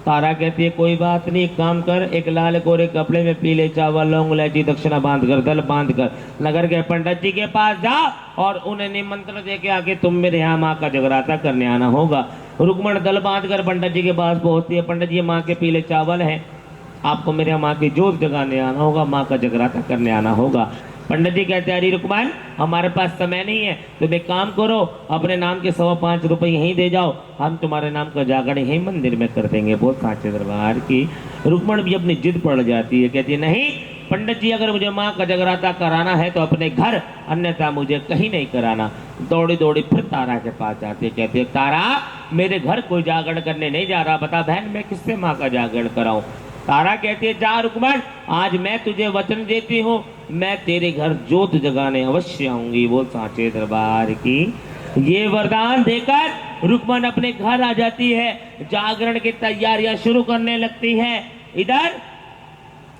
तारा कहती है कोई बात नहीं, एक काम कर, एक लाल कोरे कपड़े में पीले चावल लौंग इलायची दक्षिणा बांध कर, दल बांध कर नगर के पंडित जी के पास जा और उन्हें निमंत्रण दे के आके तुम मेरे यहाँ माँ का जगराता करने आना होगा। रुक्मण दल बांध कर पंडित जी के पास पहुंचती है। पंडित जी माँ के पीले चावल हैं, आपको मेरे यहाँ माँ की जोत जगाने आना होगा, माँ का जगराता करने आना होगा। पंडित जी कहते हैं अरे रुक्मण हमारे पास समय नहीं है, तुम एक काम करो अपने नाम के 5.25 रुपए यहीं दे जाओ, हम तुम्हारे नाम का जागरण यहीं मंदिर में कर देंगे। बहुत सांचे दरबार की। रुक्मण भी अपनी जिद पड़ जाती है, कहती है नहीं पंडित जी अगर मुझे माँ का जगराता कराना है तो अपने घर, अन्यथा मुझे कहीं नहीं कराना। दौड़ी दौड़ी फिर तारा के पास जाती है, कहती है तारा मेरे घर कोई जागरण करने नहीं जा रहा, बता बहन मैं किससे माँ का जागरण कराऊं। तारा कहती है जा रुक्मण आज मैं तुझे वचन देती हूँ, मैं तेरे घर जोत जगाने अवश्य आऊंगी। वो सांचे दरबार की। ये वरदान देकर रुक्मण अपने घर आ जाती है, जागरण की तैयारियां शुरू करने लगती है। इधर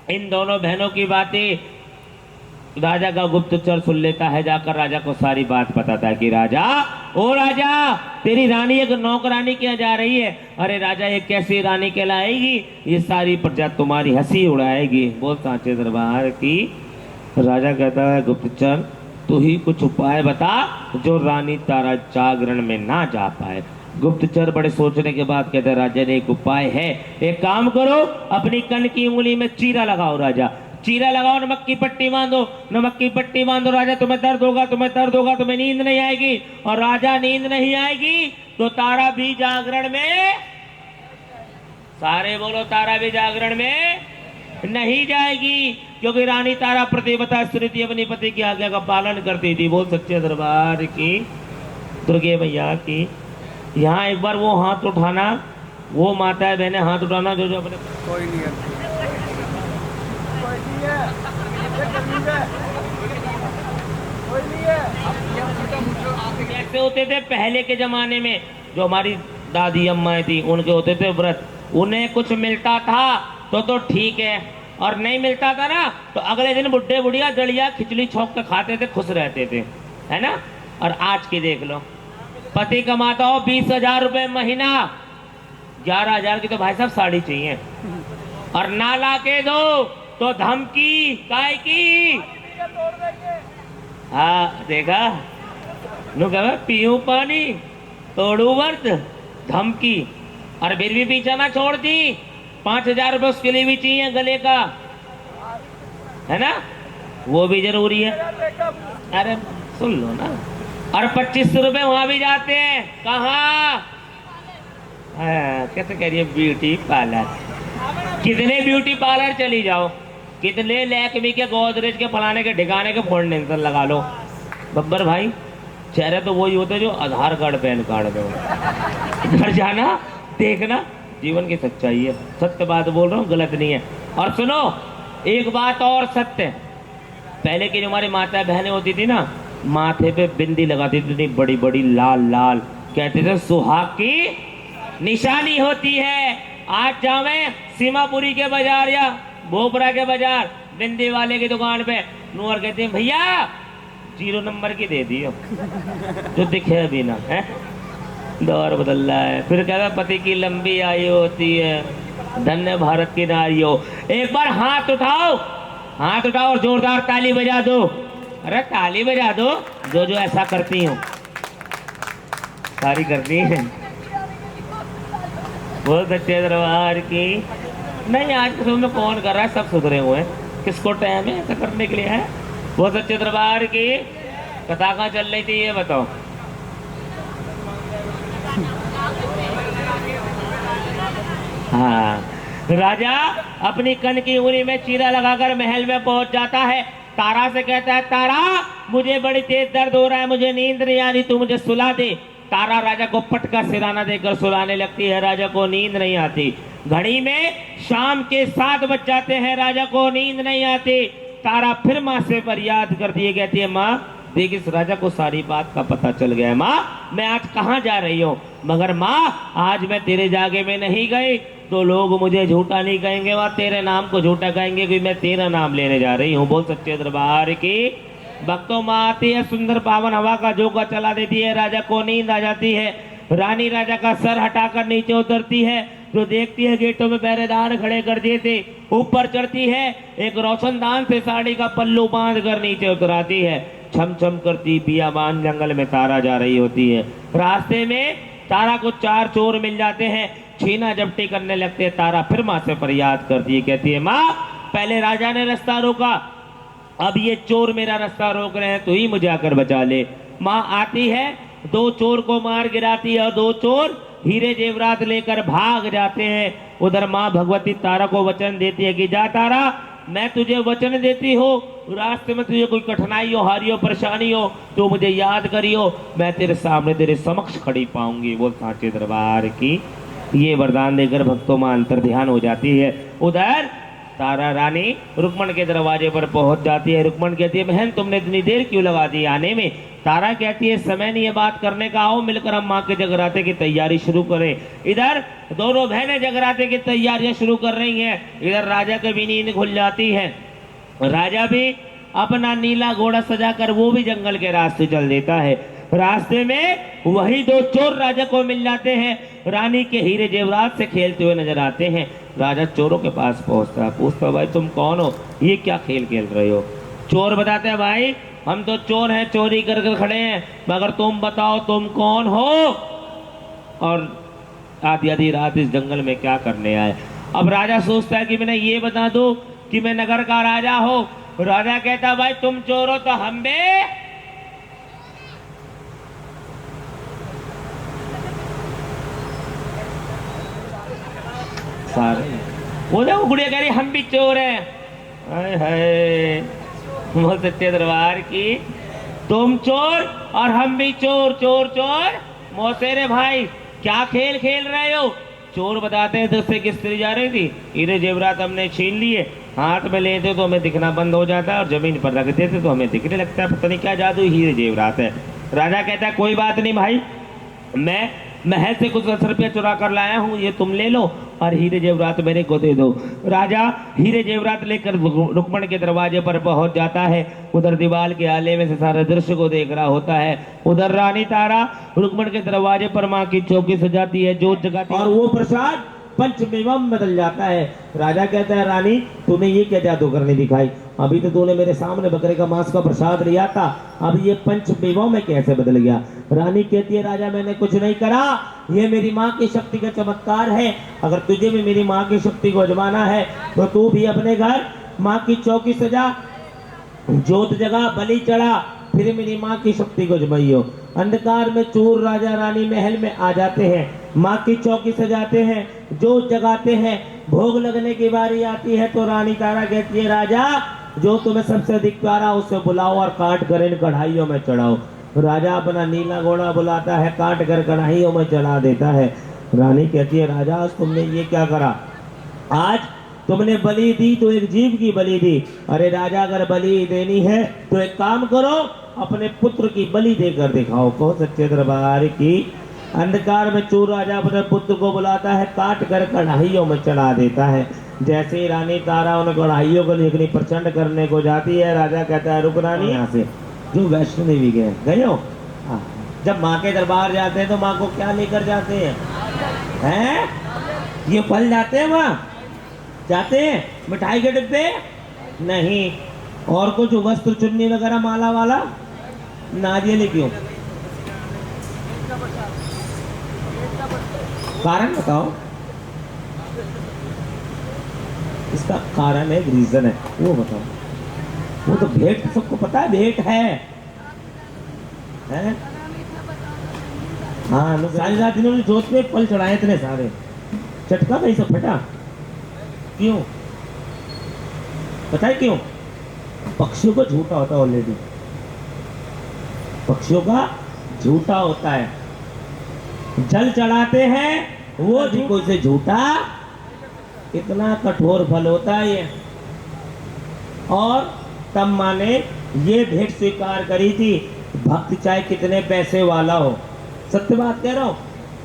इन दोनों बहनों की बातें राजा का गुप्तचर सुन लेता है, जाकर राजा को सारी बात बताता है कि राजा ओ राजा तेरी रानी एक नौकरानी क्या जा रही है। अरे राजा ये कैसी रानी कहलाएगी, ये सारी प्रजा तुम्हारी हंसी उड़ाएगी। बोल सांचे दरबार की। राजा कहता है गुप्तचर तू ही कुछ उपाय बता जो रानी तारा जागरण में ना जा पाए। गुप्तचर बड़े सोचने के बाद कहते राजा ने एक उपाय है, एक काम करो अपनी कन की उंगली में चीरा लगाओ। राजा चीरा लगाओ, नमक की पट्टी बांधो, नमक की पट्टी बांधो। राजा तुम्हें दर्द होगा, तुम्हें दर्द होगा, तुम्हें नींद नहीं आएगी। और राजा नींद नहीं आएगी तो तारा भी जागरण में, सारे बोलो तारा भी जागरण में नहीं जाएगी, क्योंकि रानी तारा प्रतिव्रता स्त्री थी, अपनी पति की आज्ञा का पालन करती थी। बोल सच्चे दरबार की। दुर्गे मैया की। यहाँ एक बार वो हाथ उठाना, वो माता बहने हाथ उठाना जो जो अपने कोई नहीं कैसे होते थे पहले के जमाने में, जो हमारी दादी अम्माएं थी उनके होते थे व्रत, उन्हें कुछ मिलता था तो ठीक है, और नहीं मिलता था ना तो अगले दिन बुढ़े बुढ़िया दलिया खिचड़ी छौंक के खाते थे, खुश रहते थे, है ना। और आज की देख लो, पति कमाता हो 20,000 रुपए महीना, 11,000 की तो भाई साहब साड़ी चाहिए, और ना ला के दो तो धमकी काय की। हाँ देखा नु कहा पीऊं पानी तोड़ू वर्त धमकी, और फिर भी पीछा ना छोड़ती। 5,000 रुपए उसके लिए भी चाहिए गले का, है ना, वो भी जरूरी है। अरे सुन लो ना। और 25 रुपए वहां भी जाते हैं, कहाँ कैसे कह रही है ब्यूटी पार्लर। कितने ब्यूटी पार्लर चली जाओ, कितने लैक्मी के गोदरेज के फलाने के ठिकाने के फाउंडेशन लगा लो, बब्बर भाई चेहरे तो वही होते जो आधार कार्ड पैन कार्ड में। घर जाना देखना, जीवन की सच्चाई है, सत्य बात बोल रहा हूँ, गलत नहीं है। और सुनो एक बात और सत्य, पहले की जो हमारी माता बहनें होती थी ना, माथे पे बिंदी लगाती थी, इतनी बड़ी बड़ी लाल लाल, कहते थे सुहाग की निशानी होती है। आज जावे सीमापुरी के बाजार या भोपरा के बाजार, बिंदी वाले की दुकान पे, नूर कहते हैं भैया 0 नंबर की दे दियो जो दिखे अभी ना है। दौर बदल रहा है। फिर कहता पति की लंबी आयु होती है, धन्य भारत की नारी हो। एक बार हाथ उठाओ और जोरदार ताली बजा दो। अरे ताली बजा दो जो जो ऐसा करती हो, सारी करती है। बहुत सच्चे दरबार की। नहीं आज के समय में कौन कर रहा है, सब सुधरे हुए हैं। किसको टाइम है ऐसा करने के लिए है? बहुत सच्चे दरबार की। कथा कहाँ चल रही थी ये बताओ। हाँ, राजा अपनी कन की उंगली में चीरा लगाकर महल में पहुंच जाता है। तारा से कहता है तारा मुझे बड़ी तेज दर्द हो रहा है, मुझे नींद नहीं आ रही, तू मुझे सुला दे। तारा राजा को पटका सिराना देकर सुलाने लगती है। राजा को नींद नहीं आती। घड़ी में शाम के 7 बज जाते हैं, राजा को नींद नहीं आती। तारा फिर माँ से फरियाद करती है, कहती है माँ देख इस राजा को सारी बात का पता चल गया है। माँ मैं आज कहाँ जा रही हूँ, मगर माँ आज मैं तेरे जागे में नहीं गई तो लोग मुझे झूठा नहीं कहेंगे, वहाँ तेरे नाम को झूठा कहेंगे कि मैं तेरा नाम लेने जा रही हूँ। बोल सच्चे दरबार की। भक्तों माँ आती है, सुंदर पावन हवा का झोंका चला देती है, राजा को नींद आ जाती है। रानी राजा का सर हटाकर नीचे उतरती है, जो देखती है गेटों में पहरेदार खड़े कर दिए थे। ऊपर चढ़ती है, एक रोशनदान से साड़ी का पल्लू बांध कर नीचे उतराती है। छम छम करती बियाबान जंगल में तारा जा रही होती है। रास्ते में तारा को 4 चोर मिल जाते हैं, छीना झपटी करने लगते हैं। तारा फिर माँ से फरियाद करती है, कहती है माँ पहले राजा ने रास्ता रोका, अब ये चोर मेरा रास्ता रोक रहे हैं, तो ही मुझे आकर बचा ले। माँ आती है, 2 चोर को मार गिराती है और 2 चोर हीरे जेवरात लेकर भाग जाते हैं। उधर माँ भगवती तारा को वचन देती है कि जा तारा मैं तुझे वचन देती हूँ, रास्ते में तुझे कोई कठिनाई हो, हारी हो, परेशानी हो तो मुझे याद करियो, मैं तेरे सामने तेरे समक्ष खड़ी पाऊंगी। वो सांचे दरबार की। ये वरदान देकर भक्तों में अंतर ध्यान हो जाती है। उधर तारा रानी रुक्मण के दरवाजे पर पहुंच जाती है। रुक्मण कहती है बहन तुमने इतनी देर क्यों लगा दी आने में? तारा कहती है समय नहीं है बात करने का, आओ मिलकर हम माँ के जगराते की तैयारी शुरू करें। इधर दोनों बहनें जगराते की तैयारियां शुरू कर रही हैं। इधर राजा की भी नींद खुल जाती है। राजा भी अपना नीला घोड़ा सजाकर वो भी जंगल के रास्ते चल देता है। रास्ते में वही 2 चोर राजा को मिल जाते हैं, रानी के हीरे जेवरात से खेलते हुए नजर आते हैं। राजा चोरों के पास पहुंचता है, पूछता है भाई तुम कौन हो, ये क्या खेल खेल रहे हो? चोर बताते हैं भाई हम तो चोर हैं, चोरी कर कर खड़े हैं, मगर तुम बताओ तुम कौन हो और आधी आधी रात इस जंगल में क्या करने आए? अब राजा सोचता है कि मैंने ये बता दो कि मैं नगर का राजा हो। राजा कहता भाई तुम चोर हो तो हम भी सारे। वो देखो गुड़िया कह रही हम भी चोर हैं। हाय हाय बोल सच्चे दरबार की। तुम चोर और हम भी चोर, चोर चोर मौसेरे भाई क्या खेल खेल रहे हो? चोर बताते हैं तो किस स्त्री जा रही थी, हीरे जेवरात हमने छीन लिए, हाथ में लेते तो हमें दिखना बंद हो जाता है और जमीन पर रख देते तो हमें दिखने लगता है, पता नहीं क्या जादू हीरे जेवरात है। राजा कहता है कोई बात नहीं भाई, मैं महल से कुछ 10 रुपया चुरा कर लाया हूँ, ये तुम ले लो और हीरे जेवरात मेरे को दे दो। राजा हीरे जेवरात लेकर रुक्मण के दरवाजे पर पहुंच जाता है। उधर दीवार के आले में से सारे दृश्य को देख रहा होता है। उधर रानी तारा रुक्मण के दरवाजे पर माँ की चौकी सजाती है, जोत जगाती है और वो प्रसाद पंचमेवम बदल जाता है। राजा कहता है रानी तूने ये क्या जादू करने दिखाई? अभी तो तूने मेरे सामने बकरे का मांस का प्रसाद लिया था, अब ये पंचमेवों में कैसे बदल गया? रानी कहती है राजा मैंने कुछ नहीं करा, ये मेरी माँ की शक्ति का चमत्कार है। अगर तुझे भी मेरी माँ की शक्ति को आजमाना है तो तू भी अपने घर माँ की चौकी सजा, जोत जगा, बलि चढ़ा, फिर मेरी माँ की शक्ति को आजमाइयो। अंधकार में चोर राजा रानी महल में आ जाते हैं, माँ की चौकी सजाते हैं, जोत जगाते हैं। भोग लगने की बारी आती है तो रानी तारा कहती है राजा जो तुम्हें सबसे अधिक प्यारा उसे बुलाओ और काट कर इन कढ़ाइयों में चढ़ाओ। राजा अपना नीला घोड़ा बुलाता है, काट कर कढ़ाइयों में चढ़ा देता है। रानी कहती है राजा आज तुमने ये क्या करा? आज तुमने बलि दी तो एक जीव की बलि दी। अरे राजा, अगर बलि देनी है तो एक काम करो, अपने पुत्र की बलि देकर दिखाओ। कहो सच्चे दरबार की। अंधकार में चोर राजा अपने पुत्र को बुलाता है, काट कर कढ़ाइयों में चढ़ा देता है। जैसे ही रानी तारा उन कढ़ाइयों को लेकर प्रचंड करने को जाती है, राजा कहता है रुक रानी, यहाँ से जो वैष्णो देवी गए हो। जब माँ के दरबार जाते हैं तो माँ को क्या लेकर जाते हैं? ये फल जाते हैं वहाँ, जाते हैं मिठाई के डिब्बे नहीं, और कुछ वस्त्र चुन्नी वगैरह माला वाला नारियल क्यों? कारण बताओ। इसका कारण है, एक रीजन है, वो बताओ। वो तो भेंट सबको पता है, भेंट है? हाँ, सारी रात इन्होंने जोत में फल चढ़ाए इतने सारे, चटका नहीं सब फटा। क्यों पता है क्यों? पक्षियों का झूठा होता है ऑलरेडी, पक्षियों का झूठा होता है। जल चढ़ाते हैं वो कोई से झूठा, इतना कठोर फल होता है ये। और तब माने ये भेंट स्वीकार करी थी, भक्त चाहे कितने पैसे वाला हो, सत्य बात कह रहा हूँ,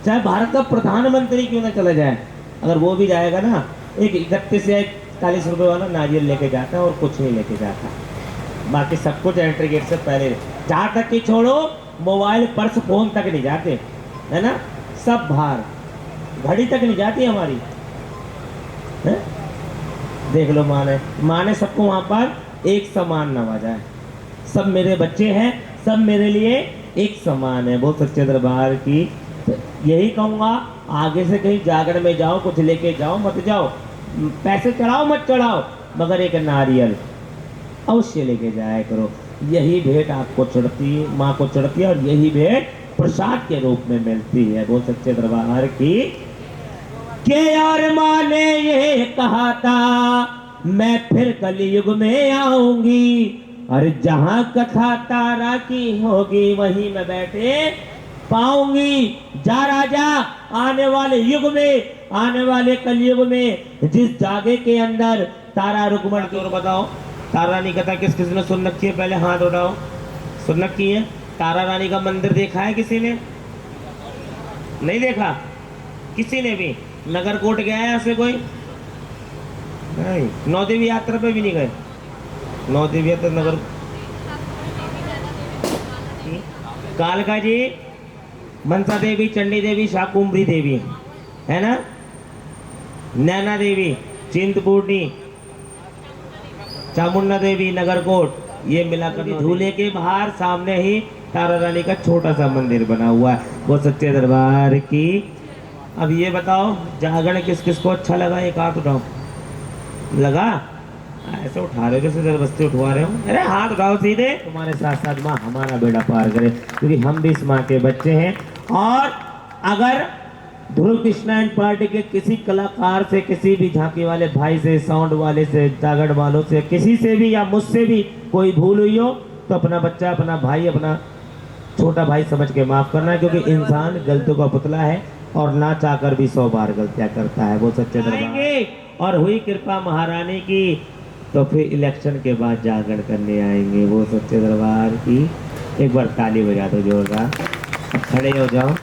चाहे भारत का प्रधानमंत्री क्यों ना चला जाए, अगर वो भी जाएगा ना, एक 31 या 41 रुपए वाला नारियल लेके जाता है और कुछ नहीं लेके जाता। बाकी सब कुछ एंट्री गेट से पहले, जहाँ तक कि छोड़ो मोबाइल पर्स फोन तक नहीं जाते, है ना, सब बाहर, घड़ी तक नहीं जाती हमारी है? देख लो, माँ ने सबको वहाँ पर एक समान नवाजा है। सब मेरे बच्चे हैं, सब मेरे लिए एक समान है। बहुत सच्चे दरबार की यही कहूँगा, आगे से कहीं जागरण में जाओ, कुछ लेके जाओ मत जाओ, पैसे चढ़ाओ मत चढ़ाओ, मगर एक नारियल अवश्य लेके जाया करो। यही भेंट आपको चढ़ती है, माँ को चढ़ती है, और यही भेंट प्रसाद के रूप में मिलती है। बहुत सच्चे दरबार की। के यार माँ ने ये कहा था मैं फिर कलयुग में आऊंगी, और जहां कथा तारा की होगी वहीं मैं बैठे पाऊंगी। जा राजा, आने वाले युग में, आने वाले कलयुग में जिस जागे के अंदर तारा रुक्मण की, और बताओ तारा रानी कथा किस किस ने सुन रखी है? पहले हाथ उठाओ। सुन रखी है? तारा रानी का मंदिर देखा है किसी ने? नहीं देखा किसी ने भी? नगरकोट गया है ऐसे कोई? नहीं। नौदेवी यात्रा पे भी नहीं गए? नौदेवी यात्रा नगर, कालका जी, मनसा देवी, चंडी देवी, शाकुंभरी देवी, है ना, नैना देवी, चिंतपूर्णी, चामुंडा देवी, नगरकोट, ये मिलाकर झूले के बाहर सामने ही तारा रानी का छोटा सा मंदिर बना हुआ है। वो सच्चे दरबार की। अब ये बताओ, जागरण किस किस को अच्छा लगा? एक हाथ उठाओ। लगा? ऐसे उठा रहे हो जैसे जबरदस्ती उठवा रहे हो। अरे हाथ उठाओ सीधे। तुम्हारे साथ साथ माँ हमारा बेड़ा पार करे, क्योंकि हम भी इस माँ के बच्चे हैं। और अगर ध्रुव कृष्णा एंड पार्टी के किसी कलाकार से, किसी भी झांकी वाले भाई से, साउंड वाले से, जागरण वालों से, किसी से भी या मुझसे भी कोई भूल हुई हो, तो अपना बच्चा, अपना भाई, अपना छोटा भाई समझ के माफ करना है, क्योंकि इंसान गलतियों का पुतला है और ना चाहकर भी 100 बार गलतियां करता है। वो सच्चे दरबार। और हुई कृपा महारानी की तो फिर इलेक्शन के बाद जागरण करने आएंगे। वो सच्चे दरबार की। एक बार ताली बजा दो जोरदार, खड़े हो जाओ।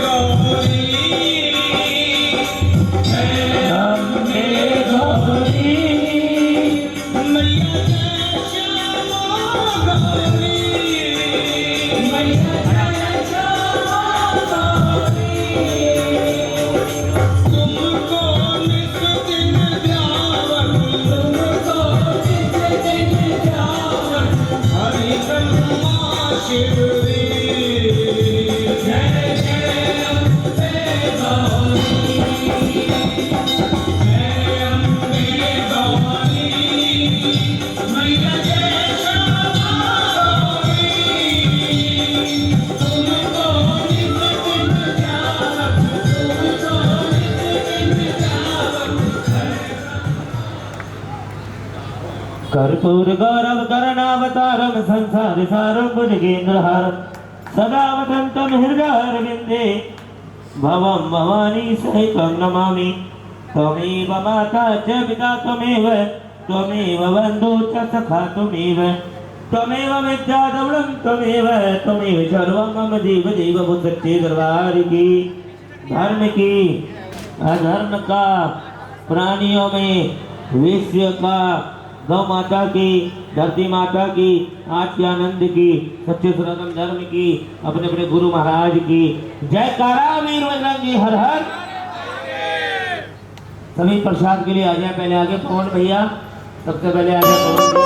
गौरी कर्पूर गौरव करणावतारम संसार सारम भुजगेन्द्रहार सदा वदन्तं हृदयारविन्दे भवं भवानी सहितं नमामि त्वमेव माता च पिता त्वमेव बन्धु च सखा त्वमेव विद्याधवलं त्वमेव सर्वं मम जीव जीव वो सच्चे दरबार की धर्म की अधर्म का प्राणियों में विश्व का गौ माता की धरती माता की आज के आनंद की सच्चे सनातन धर्म की अपने अपने गुरु महाराज की जयकारा वीर बजरंगी हर हर। सभी प्रसाद के लिए आ जाए, पहले आगे पवन भैया, सबसे पहले आ जाए पवन भैया।